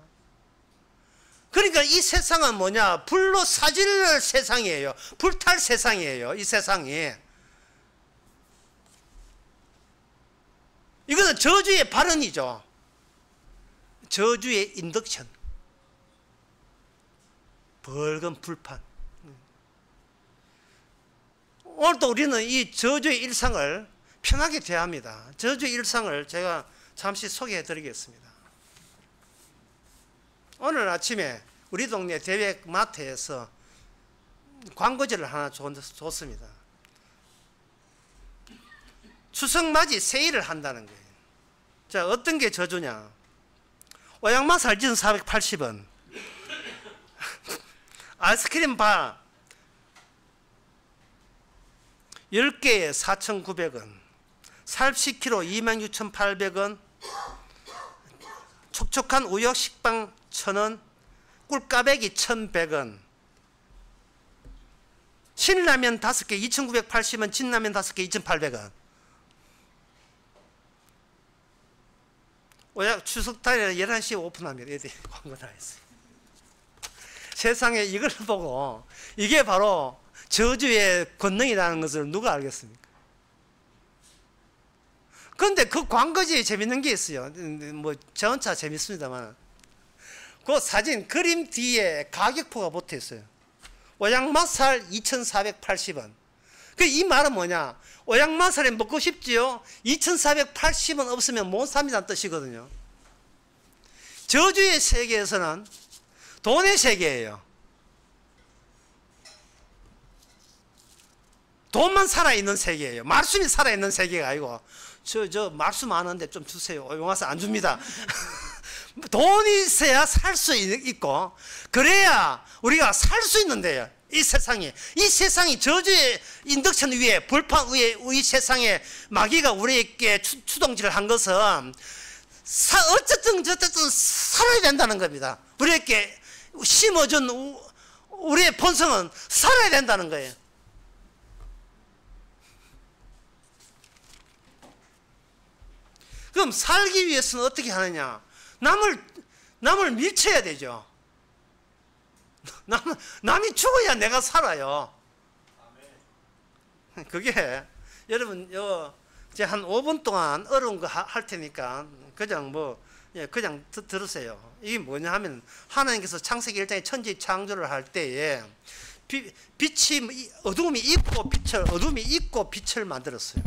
그러니까 이 세상은 뭐냐? 불로 사질 세상이에요. 불탈 세상이에요. 이 세상이. 이거는 저주의 발언이죠. 저주의 인덕션. 벌건 불판. 오늘도 우리는 이 저주의 일상을 편하게 대합니다. 저주의 일상을 제가 잠시 소개해 드리겠습니다. 오늘 아침에 우리 동네 대백마트에서 광고지를 하나 줬습니다. 추석맞이 세일을 한다는 거예요. 자, 어떤 게 저주냐? 오양마 살찌는 480원, 아이스크림 바 10개에 4,900원, 살 10kg 26,800원, 촉촉한 우육 식빵 1,000원, 꿀까베기 1,100원, 신라면 5개 2,980원, 진라면 5개 2,800원. 추석달에 11시에 오픈합니다. 애들이 광고 다 했어요. 세상에 이걸 보고 이게 바로 저주의 권능이라는 것을 누가 알겠습니까? 그런데 그 광고지에 재밌는 게 있어요. 저 혼자 재밌습니다만, 그 사진 그림 뒤에 가격표가 붙어 있어요. 오양맛살 2,480원. 이 말은 뭐냐? 오양맛살이 먹고 싶지요? 2,480원 없으면 못 삽니다는 뜻이거든요. 저주의 세계에서는 돈의 세계예요. 돈만 살아있는 세계예요. 말씀이 살아있는 세계가 아니고, 저 말씀 많은데 좀 주세요. 오양맛살 안 줍니다. 돈이 있어야 살 수 있고, 그래야 우리가 살 수 있는데요. 이 세상이 저주의 인덕션 위에, 불판 위에, 이 세상에 마귀가 우리에게 추동질을 한 것은 어쨌든 살아야 된다는 겁니다. 우리에게 심어준 우리의 본성은 살아야 된다는 거예요. 그럼 살기 위해서는 어떻게 하느냐? 남을 밀쳐야 되죠. 남이 죽어야 내가 살아요. 그게 여러분 이제 한 5분 동안 어려운 거 할 테니까 그냥 그냥 들으세요. 이게 뭐냐 하면 하나님께서 창세기 1장에 천지 창조를 할 때에 빛이 어두움이 있고 빛을 만들었어요.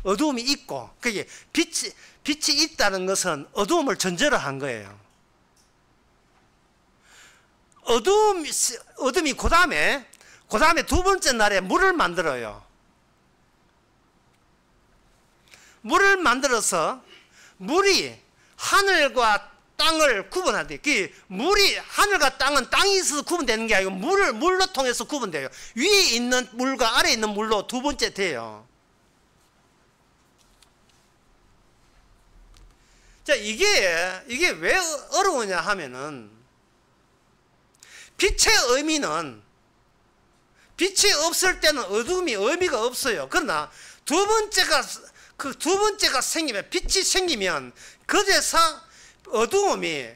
어두움이 있고 그게 빛이 있다는 것은 어두움을 전제로 한 거예요. 어둠이 그 다음에 두 번째 날에 물을 만들어요. 물을 만들어서 물이 하늘과 땅을 구분하대. 그 물이 하늘과 땅은 땅이 있어서 구분되는 게 아니고 물로 통해서 구분돼요. 위에 있는 물과 아래에 있는 물로 두 번째 돼요. 자, 이게 왜 어려우냐 하면은 빛의 의미는 빛이 없을 때는 어둠이 의미가 없어요. 그러나 두 번째가 생기면 빛이 생기면 그래서 어두움이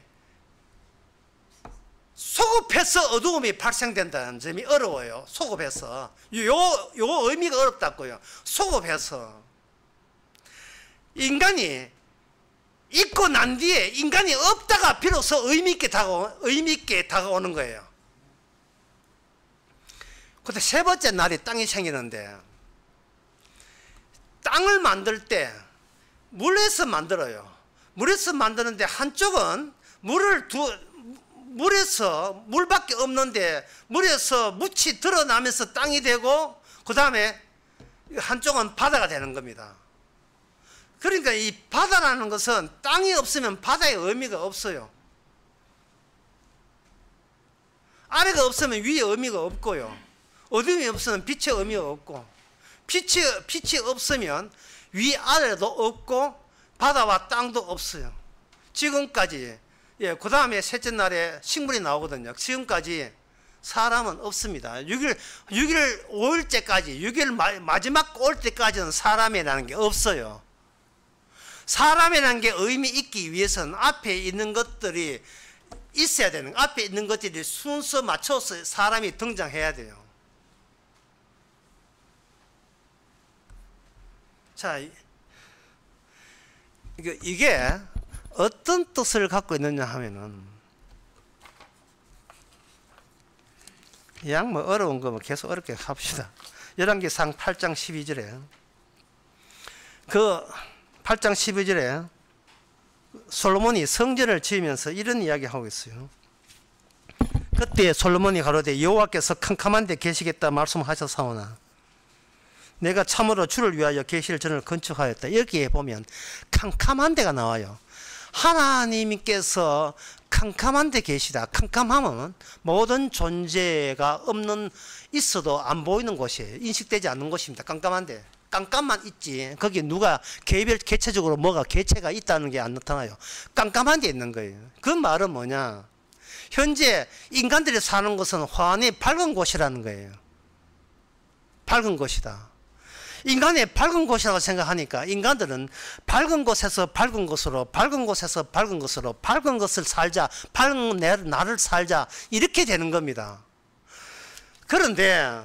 소급해서 어두움이 발생된다는 점이 어려워요. 소급해서 요 의미가 어렵다고요. 소급해서 인간이 있고 난 뒤에 인간이 없다가 비로소 의미 있게 다가오는 거예요. 근데 세 번째 날이 땅이 생기는데 땅을 만들 때 물에서 만들어요. 물에서 만드는데 한쪽은 물밖에 없는데 물에서 묻이 드러나면서 땅이 되고 그 다음에 한쪽은 바다가 되는 겁니다. 그러니까 이 바다라는 것은 땅이 없으면 바다의 의미가 없어요. 아래가 없으면 위의 의미가 없고요. 어둠이 없으면 빛의 의미가 없고 빛이 없으면 위아래도 없고 바다와 땅도 없어요. 지금까지 그 다음에 셋째 날에 식물이 나오거든요. 지금까지 사람은 없습니다. 6일 5일째까지 6일 마지막 올 때까지는 사람이라는 게 없어요. 사람이라는 게 의미 있기 위해서는 앞에 있는 것들이 있어야 되는, 앞에 있는 것들이 순서 맞춰서 사람이 등장해야 돼요. 자, 이게 어떤 뜻을 갖고 있느냐 하면은 그냥 어려운 거 계속 어렵게 합시다. 열왕기상 8장 12절에 그 8장 12절에 솔로몬이 성전을 지으면서 이런 이야기 하고 있어요. 그때 솔로몬이 가로되 여호와께서 캄캄한 데 계시겠다 말씀하셨사오나 내가 참으로 주를 위하여 계실 전을 건축하였다. 여기에 보면 캄캄한 데가 나와요. 하나님께서 캄캄한 데 계시다. 캄캄함은 모든 존재가 있어도 안 보이는 곳이에요. 인식되지 않는 곳입니다. 깜깜한 데. 깜깜만 있지. 거기 누가 개체적으로 뭐가 개체가 있다는 게 안 나타나요. 깜깜한 데 있는 거예요. 그 말은 뭐냐? 현재 인간들이 사는 곳은 환히 밝은 곳이라는 거예요. 밝은 곳이다. 인간의 밝은 곳이라고 생각하니까 인간들은 밝은 곳에서 밝은 곳으로 밝은 곳에서 밝은 곳으로 밝은 것을 살자, 밝은 나를 살자 이렇게 되는 겁니다. 그런데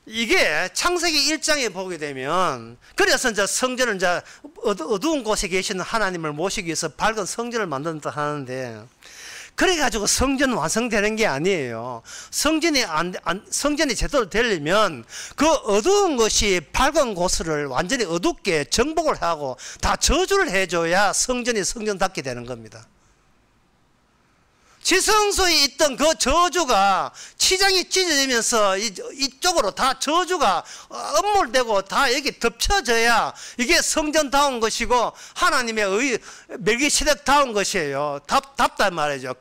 이게 창세기 1장에 보게 되면 그래서 이제 성전을 이제 어두운 곳에 계시는 하나님을 모시기 위해서 밝은 성전을 만든다 하는데 그래가지고 성전 완성되는 게 아니에요. 성전이 제대로 되려면 그 어두운 것이 밝은 곳을 완전히 어둡게 정복을 하고 다 저주를 해줘야 성전이 성전답게 되는 겁니다. 지성소에 있던 그 저주가 치장이 찢어지면서 이쪽으로 다 저주가 엄몰되고 다 여기 덮쳐져야 이게 성전다운 것이고 하나님의 멜기세덱다운 것이에요. 답단 말이죠.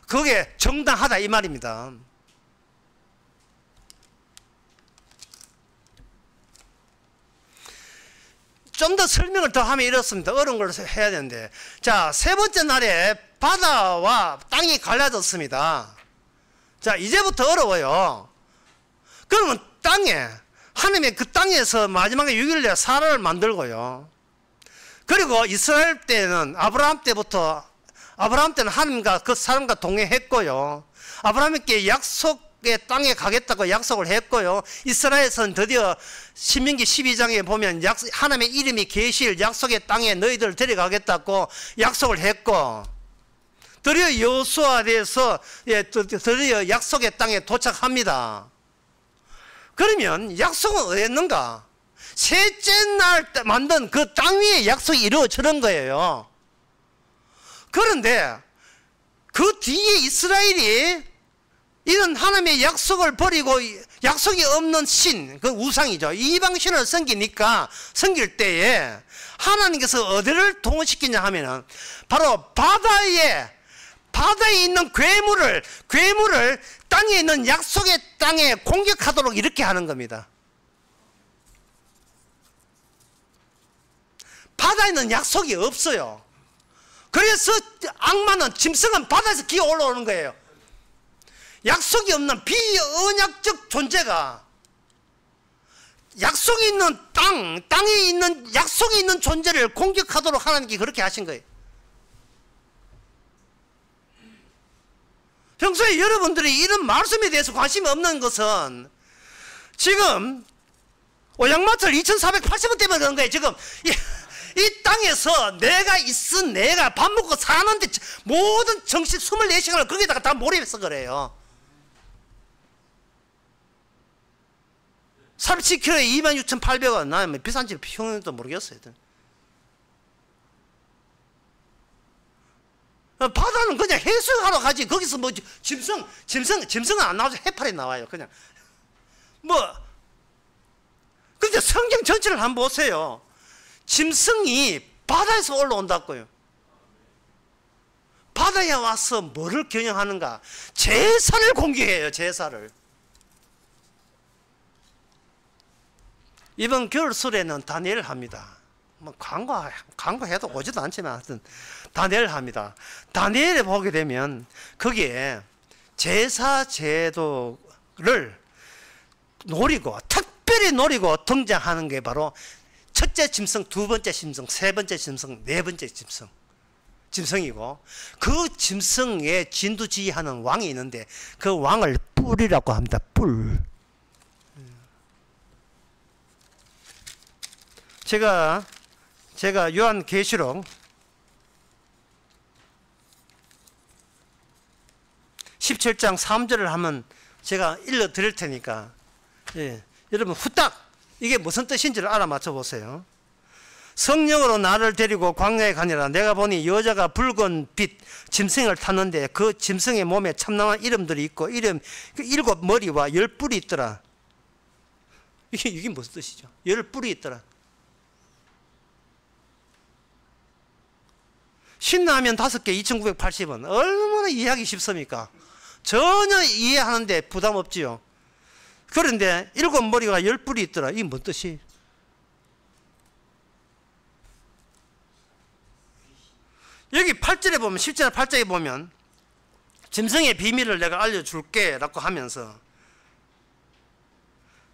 그게 정당하다 이 말입니다. 좀 더 설명을 더 하면 이렇습니다. 어려운 걸 해야 되는데. 자, 세 번째 날에 바다와 땅이 갈라졌습니다. 자, 이제부터 어려워요. 그러면 하나님의 그 땅에서 마지막에 6일에 사람을 만들고요. 그리고 이스라엘 때는 아브라함 때는 하나님과 그 사람과 동행했고요. 아브라함께 약속의 땅에 가겠다고 약속을 했고요. 이스라엘에서는 드디어 신명기 12장에 보면 하나님의 이름이 계실 약속의 땅에 너희들을 데려가겠다고 약속을 했고, 드디어 여호수아에서 드디어 약속의 땅에 도착합니다. 그러면 약속은 어디 있는가? 셋째 날 만든 그 땅 위에 약속이 이루어지는 거예요. 그런데 그 뒤에 이스라엘이 이런 하나님의 약속을 버리고 약속이 없는 신, 그 우상이죠. 이방신을 섬기니까, 섬길 때에 하나님께서 어디를 동원시키냐 하면은 바로 바다에 있는 괴물을 땅에 있는 약속의 땅에 공격하도록 이렇게 하는 겁니다. 바다에는 약속이 없어요. 그래서 악마는, 짐승은 바다에서 기어 올라오는 거예요. 약속이 없는 비언약적 존재가 약속이 있는 땅에 있는 약속이 있는 존재를 공격하도록 하나님께 그렇게 하신 거예요. 평소에 여러분들이 이런 말씀에 대해서 관심이 없는 것은 지금 오양마틀 2480원 때문에 그런 거예요. 지금 이 땅에서 내가 밥 먹고 사는데 모든 정신 24시간을 거기다가 다 몰입해서 그래요. 37kg에 26,800원. 나 비싼지 평균도 모르겠어요. 바다는 그냥 해수하러 가지. 거기서 뭐 짐승은 안 나오죠. 해파리 나와요. 그냥 근데 성경 전체를 한번 보세요. 짐승이 바다에서 올라온다고요. 바다에 와서 뭐를 겨냥하는가? 제사를 공격해요. 제사를. 이번 겨울술에는 다니엘 합니다. 뭐 광고해도 오지도 않지만 하여튼 다니엘 합니다. 다니엘에 보게 되면 거기에 제사 제도를 노리고 특별히 노리고 등장하는 게 바로 첫째 짐승, 두 번째 짐승, 세 번째 짐승, 네 번째 짐승이고, 그 짐승에 진두지휘하는 왕이 있는데 그 왕을 뿔이라고 합니다. 뿔. 제가 요한계시록 17장 3절을 하면 제가 읽어 드릴 테니까, 여러분 후딱 이게 무슨 뜻인지를 알아맞혀 보세요. 성령으로 나를 데리고 광야에 가니라. 내가 보니 여자가 붉은 빛 짐승을 탔는데 그 짐승의 몸에 참나한 이름들이 있고 그 7머리와 10뿔이 있더라. 이게 무슨 뜻이죠? 10뿔이 있더라. 신라면 5개 2,980원. 얼마나 이해하기 쉽습니까? 전혀 이해하는데 부담 없지요. 그런데 7머리가 10뿔이 있더라. 이게 뭔 뜻이? 여기 8절에 보면, 10절 8절에 보면 짐승의 비밀을 내가 알려줄게 라고 하면서,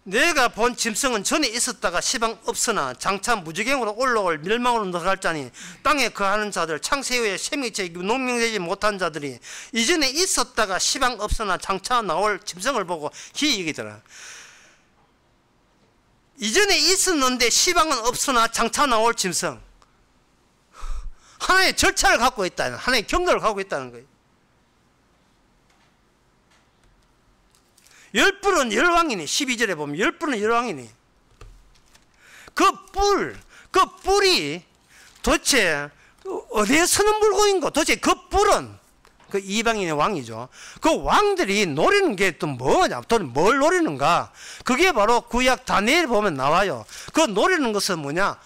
내가 본 짐승은 전에 있었다가 시방 없으나 장차 무지경으로 올라올 멸망으로 들어갈 자니 땅에 거하는 자들, 창세 후에 생명체 농명되지 못한 자들이 이전에 있었다가 시방 없으나 장차 나올 짐승을 보고 기이기더라. 이전에 있었는데 시방은 없으나 장차 나올 짐승, 하나의 절차를 갖고 있다는, 하나의 경로를 갖고 있다는 거예요. 10뿔은 열왕이니, 12절에 보면 10뿔은 열왕이니, 그 뿔이 도대체 어디에 서는 물건인가? 도대체 그 뿔은 그 이방인의 왕이죠. 그 왕들이 노리는 게 또 뭐냐? 또 뭘 노리는가? 그게 바로 구약 다니엘 보면 나와요. 그 노리는 것은 뭐냐?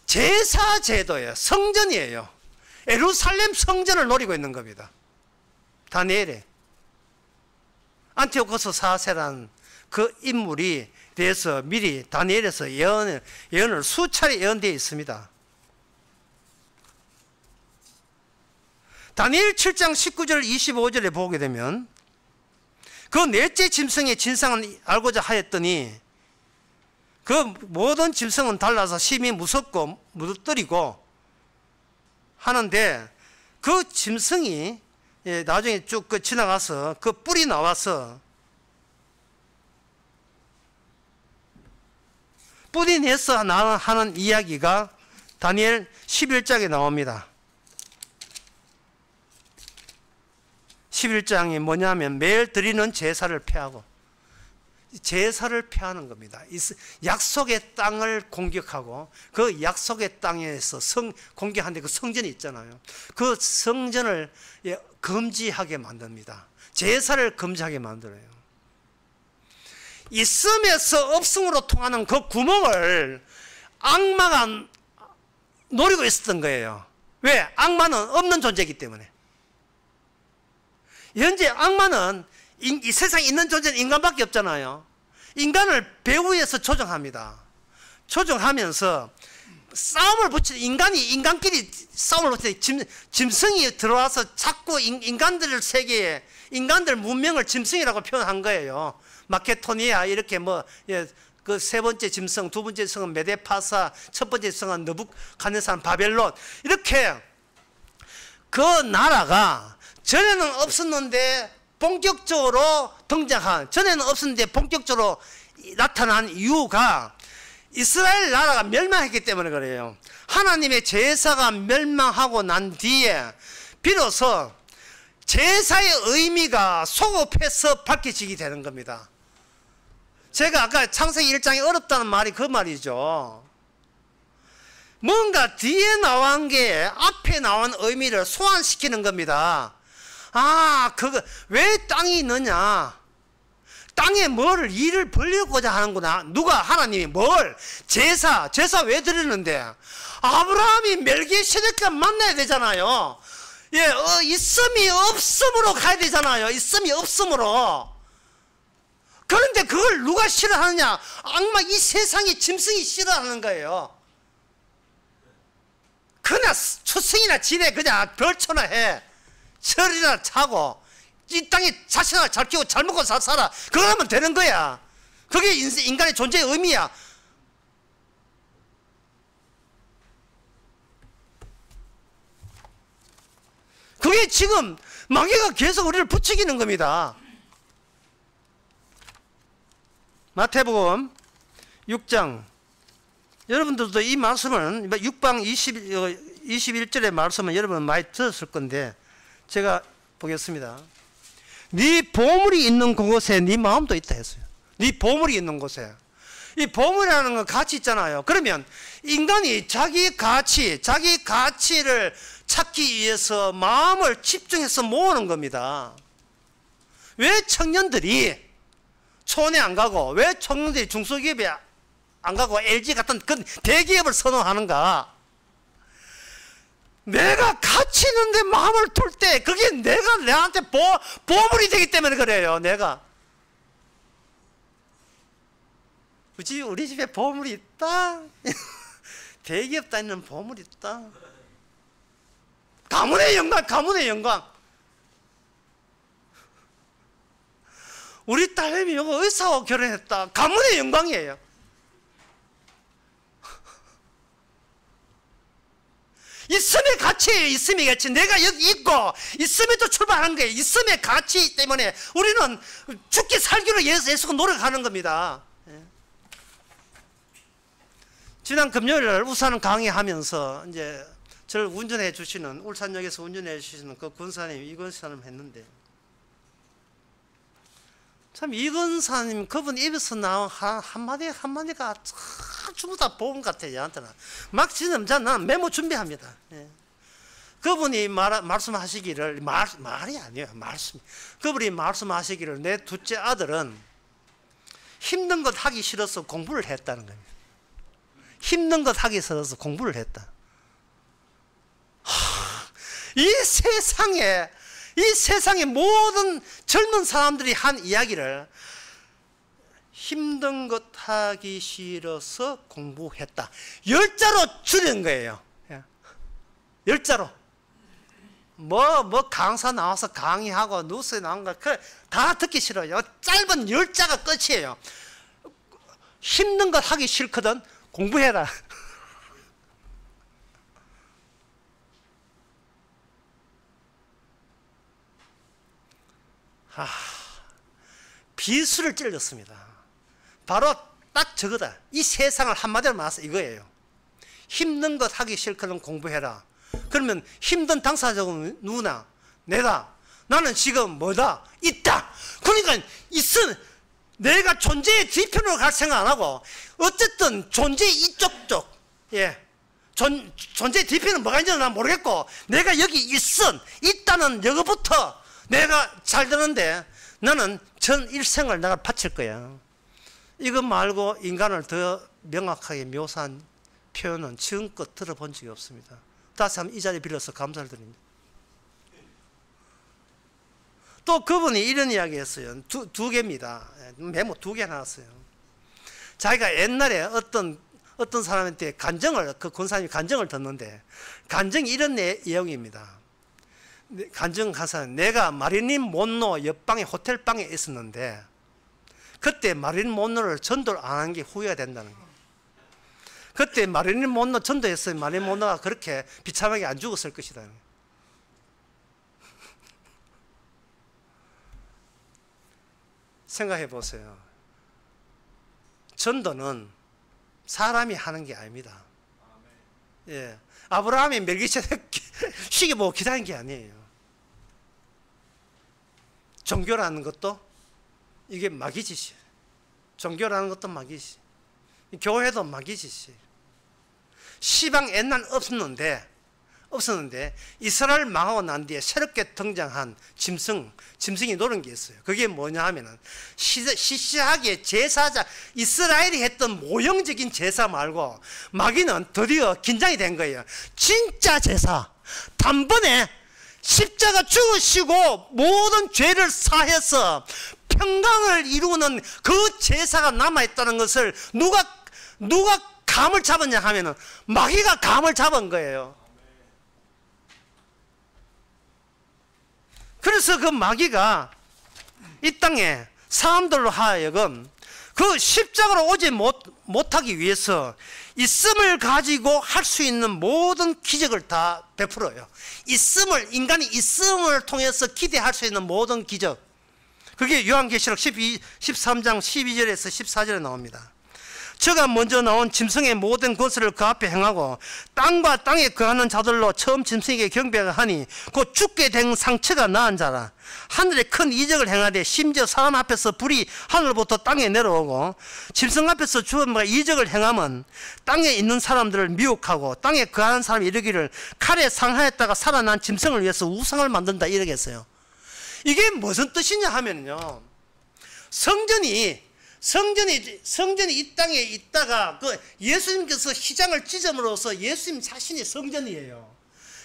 제사 제도예요. 성전이에요. 예루살렘 성전을 노리고 있는 겁니다. 다니엘에. 안티오코스 4세라는 그 인물이 대해서 미리 다니엘에서 예언을 수차례 예언되어 있습니다. 다니엘 7장 19절 25절에 보게 되면 그 넷째 짐승의 진상은 알고자 하였더니 그 모든 짐승은 달라서 심히 무섭고 무더뜨리고 하는데 그 짐승이 나중에 쭉 지나가서 그 뿔이 나와서 뿔이 내서 하는 이야기가 다니엘 11장에 나옵니다. 11장이 뭐냐면 매일 드리는 제사를 폐하고, 제사를 폐하는 겁니다. 약속의 땅을 공격하고 그 약속의 땅에서 공격하는데 그 성전이 있잖아요. 그 성전을 금지하게 만듭니다. 제사를 금지하게 만들어요. 있음에서 없음으로 통하는 그 구멍을 악마가 노리고 있었던 거예요. 왜? 악마는 없는 존재이기 때문에. 현재 악마는 이 세상에 있는 존재는 인간밖에 없잖아요. 인간을 배후에서 조종합니다. 조종하면서 싸움을 붙이는, 인간끼리 싸움을 붙이는 짐승이 들어와서 자꾸 인간들 세계에, 인간들 문명을 짐승이라고 표현한 거예요. 마케토니아 이렇게 그 세 번째 짐승, 두 번째 짐승은 메데파사, 첫 번째 짐승은 느부갓네살 바벨론, 이렇게 그 나라가 전에는 없었는데 본격적으로 등장한, 전에는 없었는데 본격적으로 나타난 이유가 이스라엘 나라가 멸망했기 때문에 그래요. 하나님의 제사가 멸망하고 난 뒤에 비로소 제사의 의미가 소급해서 밝혀지게 되는 겁니다. 제가 아까 창세기 1장이 어렵다는 말이 그 말이죠. 뭔가 뒤에 나온 게 앞에 나온 의미를 소환시키는 겁니다. 그거 왜 땅이 있느냐? 땅에 뭘 일을 벌리고자 하는구나. 누가? 하나님이 뭘? 제사 왜 드리는데? 아브라함이 멜기세덱과 만나야 되잖아요. 있음이 없음으로 가야 되잖아요. 있음이 없음으로. 그런데 그걸 누가 싫어하느냐? 악마, 이 세상의 짐승이 싫어하는 거예요. 그냥 추승이나 지내, 그냥 별초나 해. 철이나 차고 이 땅에 자신을 잘 키우고 잘 먹고 잘 살아. 그러면 되는 거야. 그게 인간의 존재의 의미야. 그게 지금 마귀가 계속 우리를 부추기는 겁니다. 마태복음 6장, 여러분들도 이 말씀은 6방 21절의 말씀은 여러분 많이 들었을 건데 제가 보겠습니다. 네 보물이 있는 그곳에 네 마음도 있다 했어요. 네 보물이 있는 곳에. 이 보물이라는 건 가치 있잖아요. 그러면 인간이 자기 가치를 찾기 위해서 마음을 집중해서 모으는 겁니다. 왜 청년들이 초원에 안 가고, 왜 청년들이 중소기업에 안 가고 LG 같은 그 대기업을 선호하는가? 내가 가치 있는데 마음을 둘 때 그게 내한테 보물이 되기 때문에 그래요. 내가 우리 집에 보물이 있다. 대기업 다니는 보물이 있다. 가문의 영광. 우리 딸내미 여기 의사하고 결혼했다. 가문의 영광이에요. 있음의 가치예요. 있음의 가치. 내가 여기 있고 있음에도 출발한 거예요. 있음의 가치 때문에 우리는 죽기 살기로 예수가 노력하는 겁니다. 지난 금요일 우산 강의하면서 이제 저를 운전해 주시는, 울산역에서 운전해 주시는 그 군사님, 이건사님 했는데, 참 이건사님 그분 입에서 나온 한마디가 전부 다 복음 같아요. 저한테는 막 지금 나는 메모 준비합니다. 그분이 말씀하시기를, 말이 아니에요. 그분이 말씀하시기를, 내 둘째 아들은 힘든 것 하기 싫어서 공부를 했다는 겁니다. 힘든 것 하기 싫어서 공부를 했다. 이 세상의 모든 젊은 사람들이 한 이야기를, 힘든 것 하기 싫어서 공부했다. 10자로 줄인 거예요. 10자로. 강사 나와서 강의하고 뉴스에 나온 거 다 듣기 싫어요. 짧은 10자가 끝이에요. 힘든 것 하기 싫거든 공부해라. 비수를 찔렀습니다. 바로 딱 저거다. 이 세상을 한마디로 말해서 이거예요. 힘든 것 하기 싫거든 공부해라. 그러면 힘든 당사자는 누구나? 내가. 나는 지금 뭐다? 있다. 그러니까 있으면 내가 존재의 뒤편으로 갈 생각 안 하고 어쨌든 존재의 이쪽 존재의 뒤편은 뭐가 있는지 난 모르겠고 내가 여기 있다는 여기부터 내가 잘 되는데 나는 전 일생을 내가 바칠 거야. 이거 말고 인간을 더 명확하게 묘사한 표현은 지금껏 들어본 적이 없습니다. 다시 한번 이 자리 빌어서 감사를 드립니다. 또 그분이 이런 이야기 했어요. 두 개입니다. 메모 2개 나왔어요. 자기가 옛날에 어떤 사람한테 그 권사님이 간증을 듣는데 간증이 이런 내용입니다. 간증 가서 내가 마릴린 몬로 옆방에 호텔방에 있었는데 그때 마릴린 몬로를 전도를 안 한 게 후회가 된다는 거예요. 그때 마릴린 몬로 전도했으면 마릴린 몬로가 그렇게 비참하게 안 죽었을 것이다. 생각해 보세요. 전도는 사람이 하는 게 아닙니다. 예, 아브라함이 멜기세덱 시기 보고 기다린 게 아니에요. 종교라는 것도 이게 마귀짓이에요. 종교라는 것도 마귀짓. 교회도 마귀짓이에요. 시방 옛날 없었는데 이스라엘 망하고 난 뒤에 새롭게 등장한 짐승이 노는 게 있어요. 그게 뭐냐 하면은 시시하게 제사자 이스라엘이 했던 모형적인 제사 말고 마귀는 드디어 긴장이 된 거예요. 진짜 제사 단번에 십자가 죽으시고 모든 죄를 사해서 평강을 이루는 그 제사가 남아있다는 것을 누가 감을 잡았냐 하면은 마귀가 감을 잡은 거예요. 그래서 그 마귀가 이 땅에 사람들로 하여금 그 십자가로 오지 못하기 위해서 있음을 가지고 할 수 있는 모든 기적을 다 베풀어요. 인간이 있음을 통해서 기대할 수 있는 모든 기적. 그게 요한계시록 13장 12절에서 14절에 나옵니다. 저가 먼저 나온 짐승의 모든 것을 그 앞에 행하고 땅과 땅에 거하는 자들로 처음 짐승에게 경배를 하니 곧 죽게 된 상처가 나은 자라. 하늘에 큰 이적을 행하되 심지어 사람 앞에서 불이 하늘부터 땅에 내려오고 짐승 앞에서 주은 바 이적을 행하면 땅에 있는 사람들을 미혹하고 땅에 거하는 사람이 이르기를 칼에 상하였다가 살아난 짐승을 위해서 우상을 만든다 이러겠어요. 이게 무슨 뜻이냐 하면요, 성전이 이 땅에 있다가 그 예수님께서 휘장을 찢음으로써 예수님 자신이 성전이에요.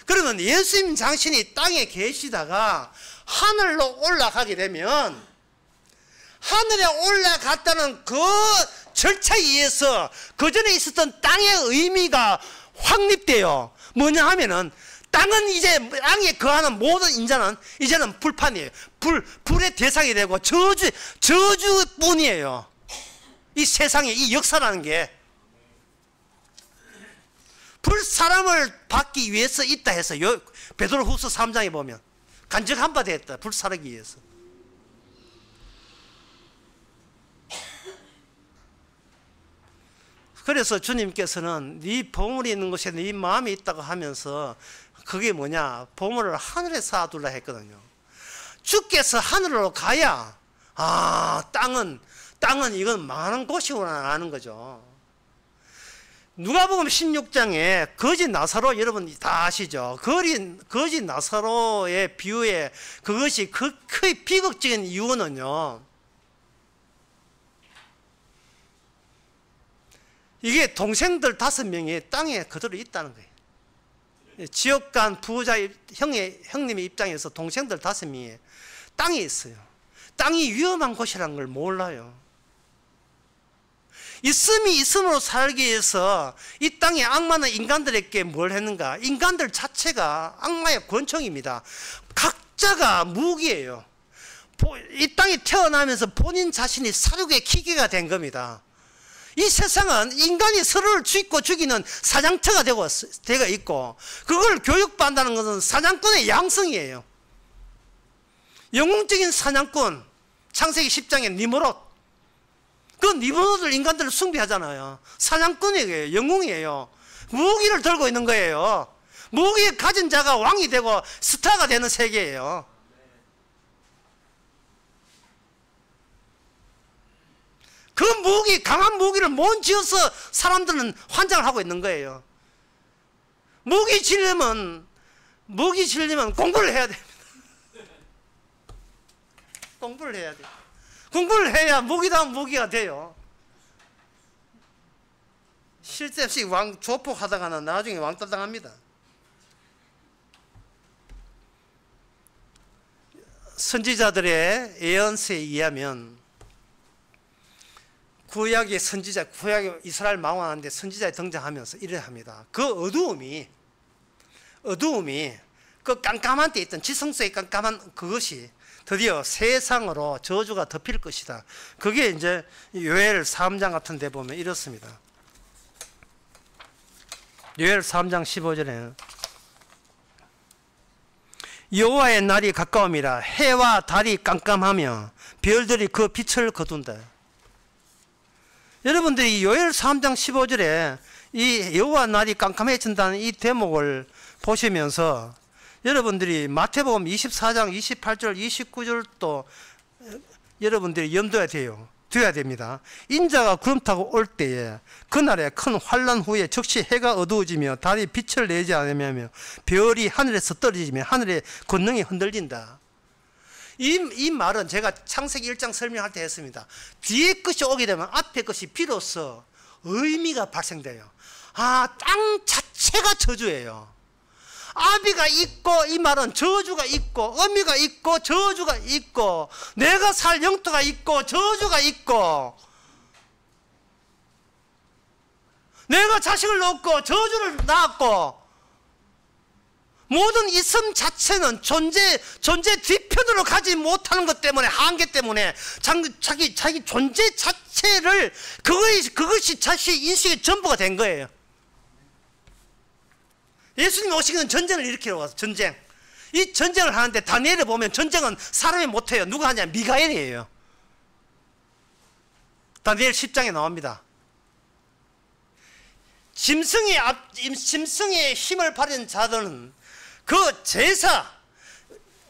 그러면 예수님 자신이 땅에 계시다가 하늘로 올라가게 되면 하늘에 올라갔다는 그 절차에 의해서 그 전에 있었던 땅의 의미가 확립돼요. 뭐냐 하면은 땅은 이제 땅에 거하는 모든 인자는 이제는 불판이에요. 불의 대상이 되고 저주뿐이에요. 이 세상에 이 역사라는 게 불사람을 받기 위해서 있다 해서 베드로후서 3장에 보면 간증한 바 되었다. 불사르기 위해서. 그래서 주님께서는 네 보물이 있는 곳에 네 마음이 있다고 하면서 그게 뭐냐, 보물을 하늘에 쌓아둘라 했거든요. 주께서 하늘로 가야 땅은 이건 망하는 곳이구나 아는 거죠. 누가복음 16장에 거지 나사로, 여러분 다 아시죠? 거지 나사로의 비유에 그것이 크게 비극적인 이유는요, 이게 동생들 5명이 땅에 그대로 있다는 거예요. 지옥 간 부자 형님의 입장에서 동생들 5명이 땅에 있어요. 땅이 위험한 곳이라는 걸 몰라요. 있음으로 살기 위해서 이 땅에 악마는 인간들에게 뭘 했는가? 인간들 자체가 악마의 권총입니다. 각자가 무기예요. 이 땅에 태어나면서 본인 자신이 사륙의 기계가 된 겁니다. 이 세상은 인간이 서로를 죽이는 사냥터가 되어 있고, 그걸 교육받는다는 것은 사냥꾼의 양성이에요. 영웅적인 사냥꾼, 창세기 10장에 니므롯. 그 니므롯을 인간들을 숭배하잖아요. 사냥꾼이에요. 영웅이에요. 무기를 들고 있는 거예요. 무기를 가진 자가 왕이 되고 스타가 되는 세계예요. 그 무기, 강한 무기를 못 지어서 사람들은 환장을 하고 있는 거예요. 무기 지려면 공부를 해야 됩니다. 공부를 해야 돼요. 공부를 해야 무기다운 무기가 돼요. 실제 없이 조폭하다가는 나중에 왕따 당합니다. 선지자들의 예언서에 의하면 구약의 선지자, 구약의 이스라엘 망왕하는데 선지자에 등장하면서 이래 합니다. 그 어두움이 그 깜깜한 데 있던 지성소의 깜깜한 그것이 드디어 세상으로 저주가 덮일 것이다. 그게 이제 요엘 3장 같은 데 보면 이렇습니다. 요엘 3장 15절에 여호와의 날이 가까움이라 해와 달이 깜깜하며 별들이 그 빛을 거둔다. 여러분들이 요엘 3장 15절에 이 여호와 날이 깜깜해진다는 이 대목을 보시면서 여러분들이 마태복음 24장 28절 29절도 여러분들이 염두에 둬야 됩니다. 인자가 구름 타고 올 때에 그날에 큰 환난 후에 즉시 해가 어두워지며 달이 빛을 내지 않으며 별이 하늘에서 떨어지며 하늘의 권능이 흔들린다. 이 말은 제가 창세기 1장 설명할 때 했습니다. 뒤에 것이 오게 되면 앞에 것이 비로소 의미가 발생돼요. 땅 자체가 저주예요. 아비가 있고, 이 말은 저주가 있고, 어미가 있고, 저주가 있고, 내가 살 영토가 있고, 저주가 있고, 내가 자식을 낳고, 저주를 낳았고, 모든 있음 자체는 존재 뒤편으로 가지 못하는 것 때문에, 한계 때문에, 자기 존재 자체를, 그것이 자신의 인식의 전부가 된 거예요. 예수님 오시기 전 전쟁을 일으키러 와서 전쟁. 이 전쟁을 하는데 다니엘을 보면 전쟁은 사람이 못해요. 누가 하냐? 미가엘이에요. 다니엘 10장에 나옵니다. 짐승의 힘을 발휘한 자들은 그 제사,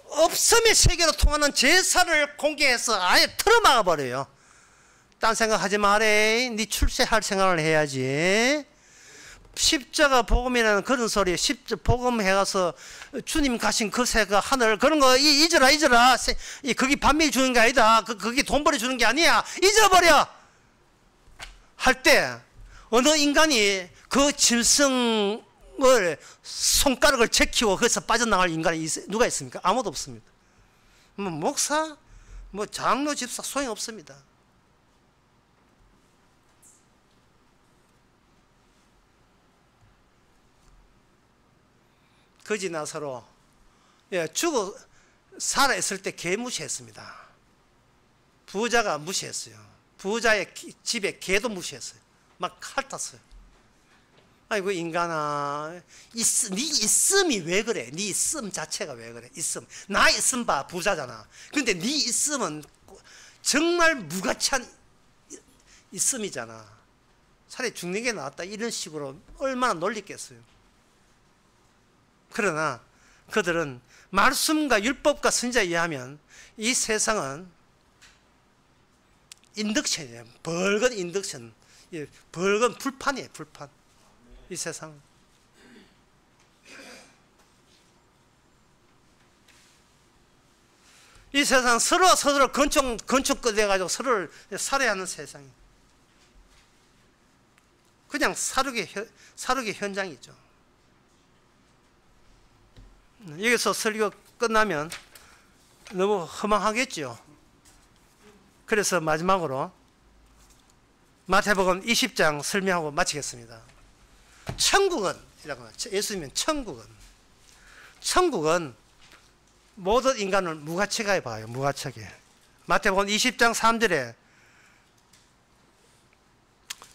없음의 세계로 통하는 제사를 공개해서 아예 틀어막아 버려요. 딴 생각하지 마래. 네 출세할 생각을 해야지. 십자가 복음이라는 그런 소리, 복음 해가서 주님 가신 그 새가 하늘 그런 거 잊어라. 그게 반미 주는 게 아니다. 그게 돈 벌어 주는 게 아니야. 잊어버려. 할 때 어느 인간이 그 짐승을 손가락을 제키고 거기서 빠져나갈 인간이 누가 있습니까? 아무도 없습니다. 뭐 목사, 뭐 장로, 집사 소용 없습니다. 거지 나사로 살아있을 때 개 무시했습니다. 부자가 무시했어요. 부자의 집에 개도 무시했어요. 막 핥았어요. 아이고 인간아, 네 있음이 왜 그래? 네 있음 자체가 왜 그래? 있음, 나 있음 봐, 부자잖아. 근데 네 있음은 정말 무가치한 있음이잖아. 차라리 죽는 게 낫다. 이런 식으로 얼마나 놀리겠어요. 그러나 그들은 말씀과 율법과 선지자에 의하면 이 세상은 인덕션이에요. 벌건 인덕션, 벌건 불판이에요. 불판. 이 세상은. 이 세상 서로 건축 끝내가지고 서로를 살해야 하는 세상이에요. 그냥 사륙의 현장이죠. 여기서 설교 끝나면 너무 허망하겠죠. 그래서 마지막으로 마태복음 20장 설명하고 마치겠습니다. 천국은, 예수님은 천국은 모든 인간을 무가치하게 봐요. 무가치하게. 마태복음 20장 3절에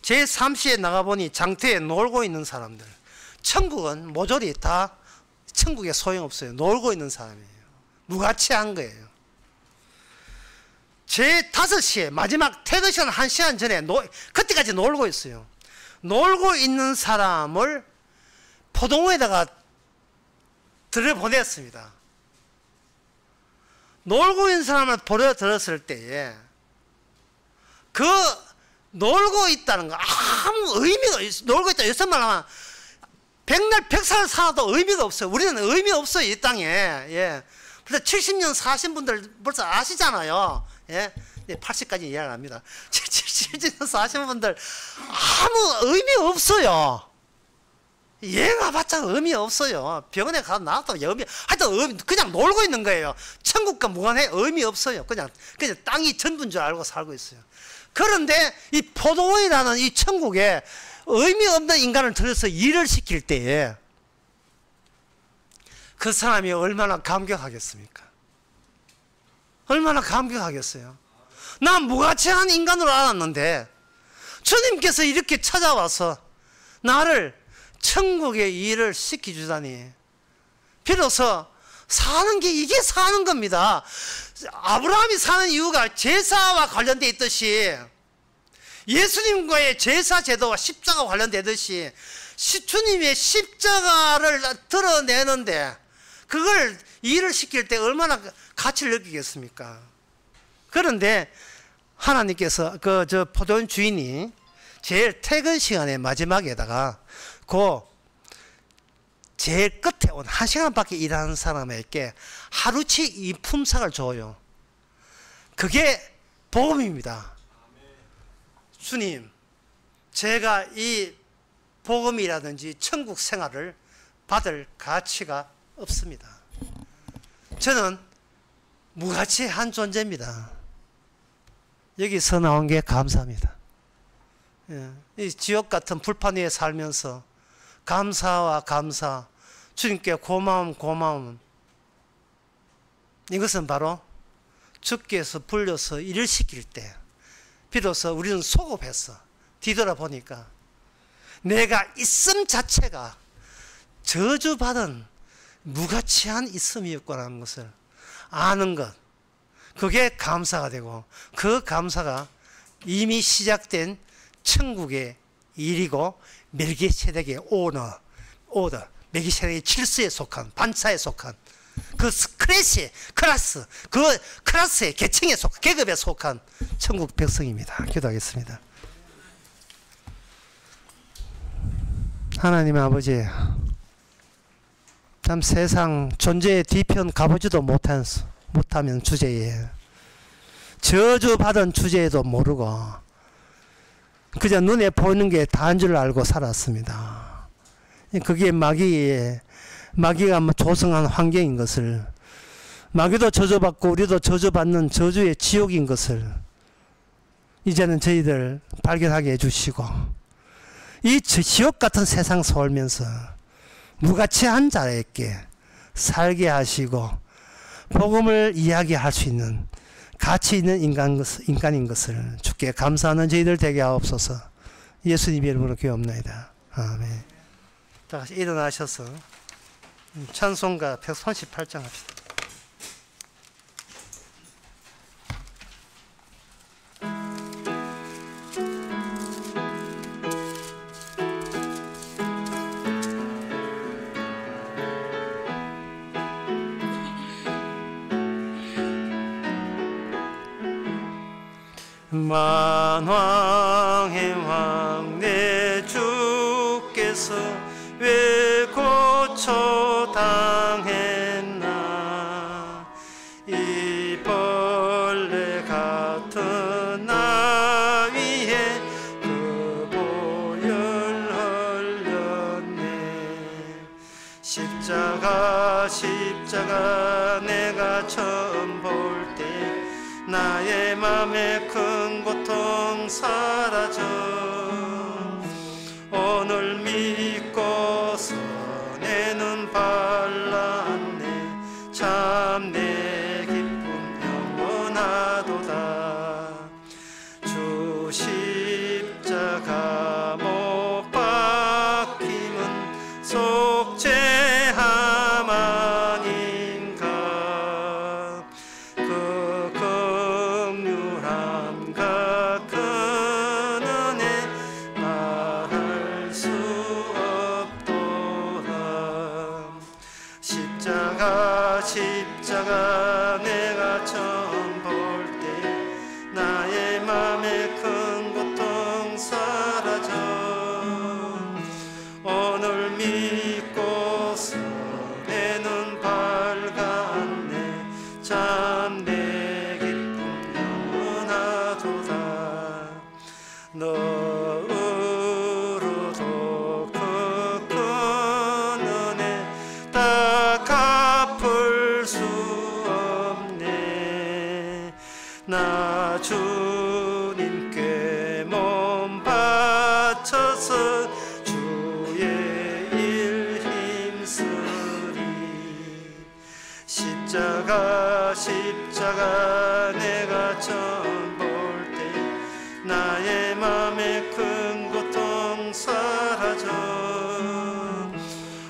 제3시에 나가보니 장터에 놀고 있는 사람들. 천국은 모조리 다 천국에 소용없어요. 놀고 있는 사람이에요. 무가치한 거예요. 제 5시에 마지막 퇴근 시간 1시간 전에 그때까지 놀고 있어요. 놀고 있는 사람을 포동호에다가 들여보냈습니다. 놀고 있는 사람을 보내들었을 때에 그 놀고 있다는 거 아무 의미가 없어요. 놀고 있다 요새 말하면 백날 백살 살아도 의미가 없어요. 우리는 의미 없어요. 이 땅에. 예. 그래서 70년 사신 분들 벌써 아시잖아요. 예. 80까지 이해를 합니다. 70년 사신 분들 아무 의미 없어요. 예가봤자 의미 없어요. 병원에 가서 나왔다 하여튼 그냥 놀고 있는 거예요. 천국과 무관해 의미 없어요. 그냥 땅이 전부인 줄 알고 살고 있어요. 그런데 이 포도원이라는 이 천국에 의미 없는 인간을 들여서 일을 시킬 때에 그 사람이 얼마나 감격하겠습니까? 얼마나 감격하겠어요? 난 무가치한 인간으로 알았는데 주님께서 이렇게 찾아와서 나를 천국의 일을 시켜주다니 비로소 사는 게 이게 사는 겁니다. 아브라함이 사는 이유가 제사와 관련되어 있듯이 예수님과의 제사 제도와 십자가 관련되듯이 주님의 십자가를 드러내는데 그걸 일을 시킬 때 얼마나 가치를 느끼겠습니까? 그런데 하나님께서 저 포도원 주인이 제일 퇴근 시간에 마지막에다가 제일 끝에 온 1시간밖에 일하는 사람에게 하루치 이 품삯을 줘요. 그게 복음입니다. 주님, 제가 이 복음이라든지 천국 생활을 받을 가치가 없습니다. 저는 무가치한 존재입니다. 여기서 나온 게 감사합니다. 예, 이 지옥 같은 불판 위에 살면서 감사와 감사, 주님께 고마움 이것은 바로 주께서 불려서 일을 시킬 때 비로소 우리는 소급했어. 뒤돌아보니까 내가 있음 자체가 저주받은 무가치한 있음이었구나라는 것을 아는 것, 그게 감사가 되고 그 감사가 이미 시작된 천국의 일이고 멜기세덱의 오더, 멜기세덱의 질서에 속한, 반차에 속한 그 클래스, 그 클래스의 계층에 속한, 계급에 속한 천국 백성입니다. 기도하겠습니다. 하나님 아버지, 참 세상 존재의 뒤편 가보지도 못하면 주제에 저주받은 주제에도 모르고 그저 눈에 보이는 게 다인 줄 알고 살았습니다. 그게 마귀가 조성한 환경인 것을, 마귀도 저주받고 우리도 저주받는 저주의 지옥인 것을 이제는 저희들 발견하게 해주시고 이 지옥 같은 세상 살면서 무가치한 자에게 살게 하시고 복음을 이야기할 수 있는 가치 있는 인간인 것을 주께 감사하는 저희들 되게 하옵소서. 예수님 이름으로 기도합니다. 아멘. 다 같이 일어나셔서 찬송가 138장 합시다. 만왕의 왕 내 주께서 왜 고초 당했나, 이 벌레 같은 나 위에 그 보혈 흘렸네. 십자가 내가 처음 볼 때 나의 맘에 큰 고통 사라져. 오늘 믿고서 내 눈 발랐네. 참 내 기쁨 영원하도다. 주 십자가 못 박힘은 속죄함 아닌가. 그 긍휼 영원하도다. 너으로도 그 큰 은혜 다 갚을 수 없네. 나 주님께 몸 바쳐서 주의 일 힘쓰리. 십자가 내가 처음 볼 때 나의 맘에 큰 고통 사라져.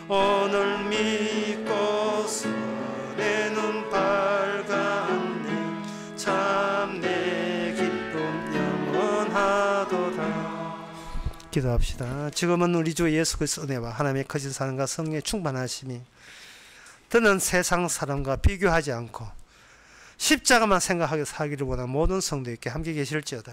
오늘 믿고서 내 눈 밝았네. 참 내 기쁨 영원하도다. 기도합시다. 지금은 우리 주 예수 그리스도의 은혜와 하나님의 거짓 사랑과 성령의 충만하심이 더는 세상 사람과 비교하지 않고 십자가만 생각하게 살기를 원하는 모든 성도에게 함께 계실지어다.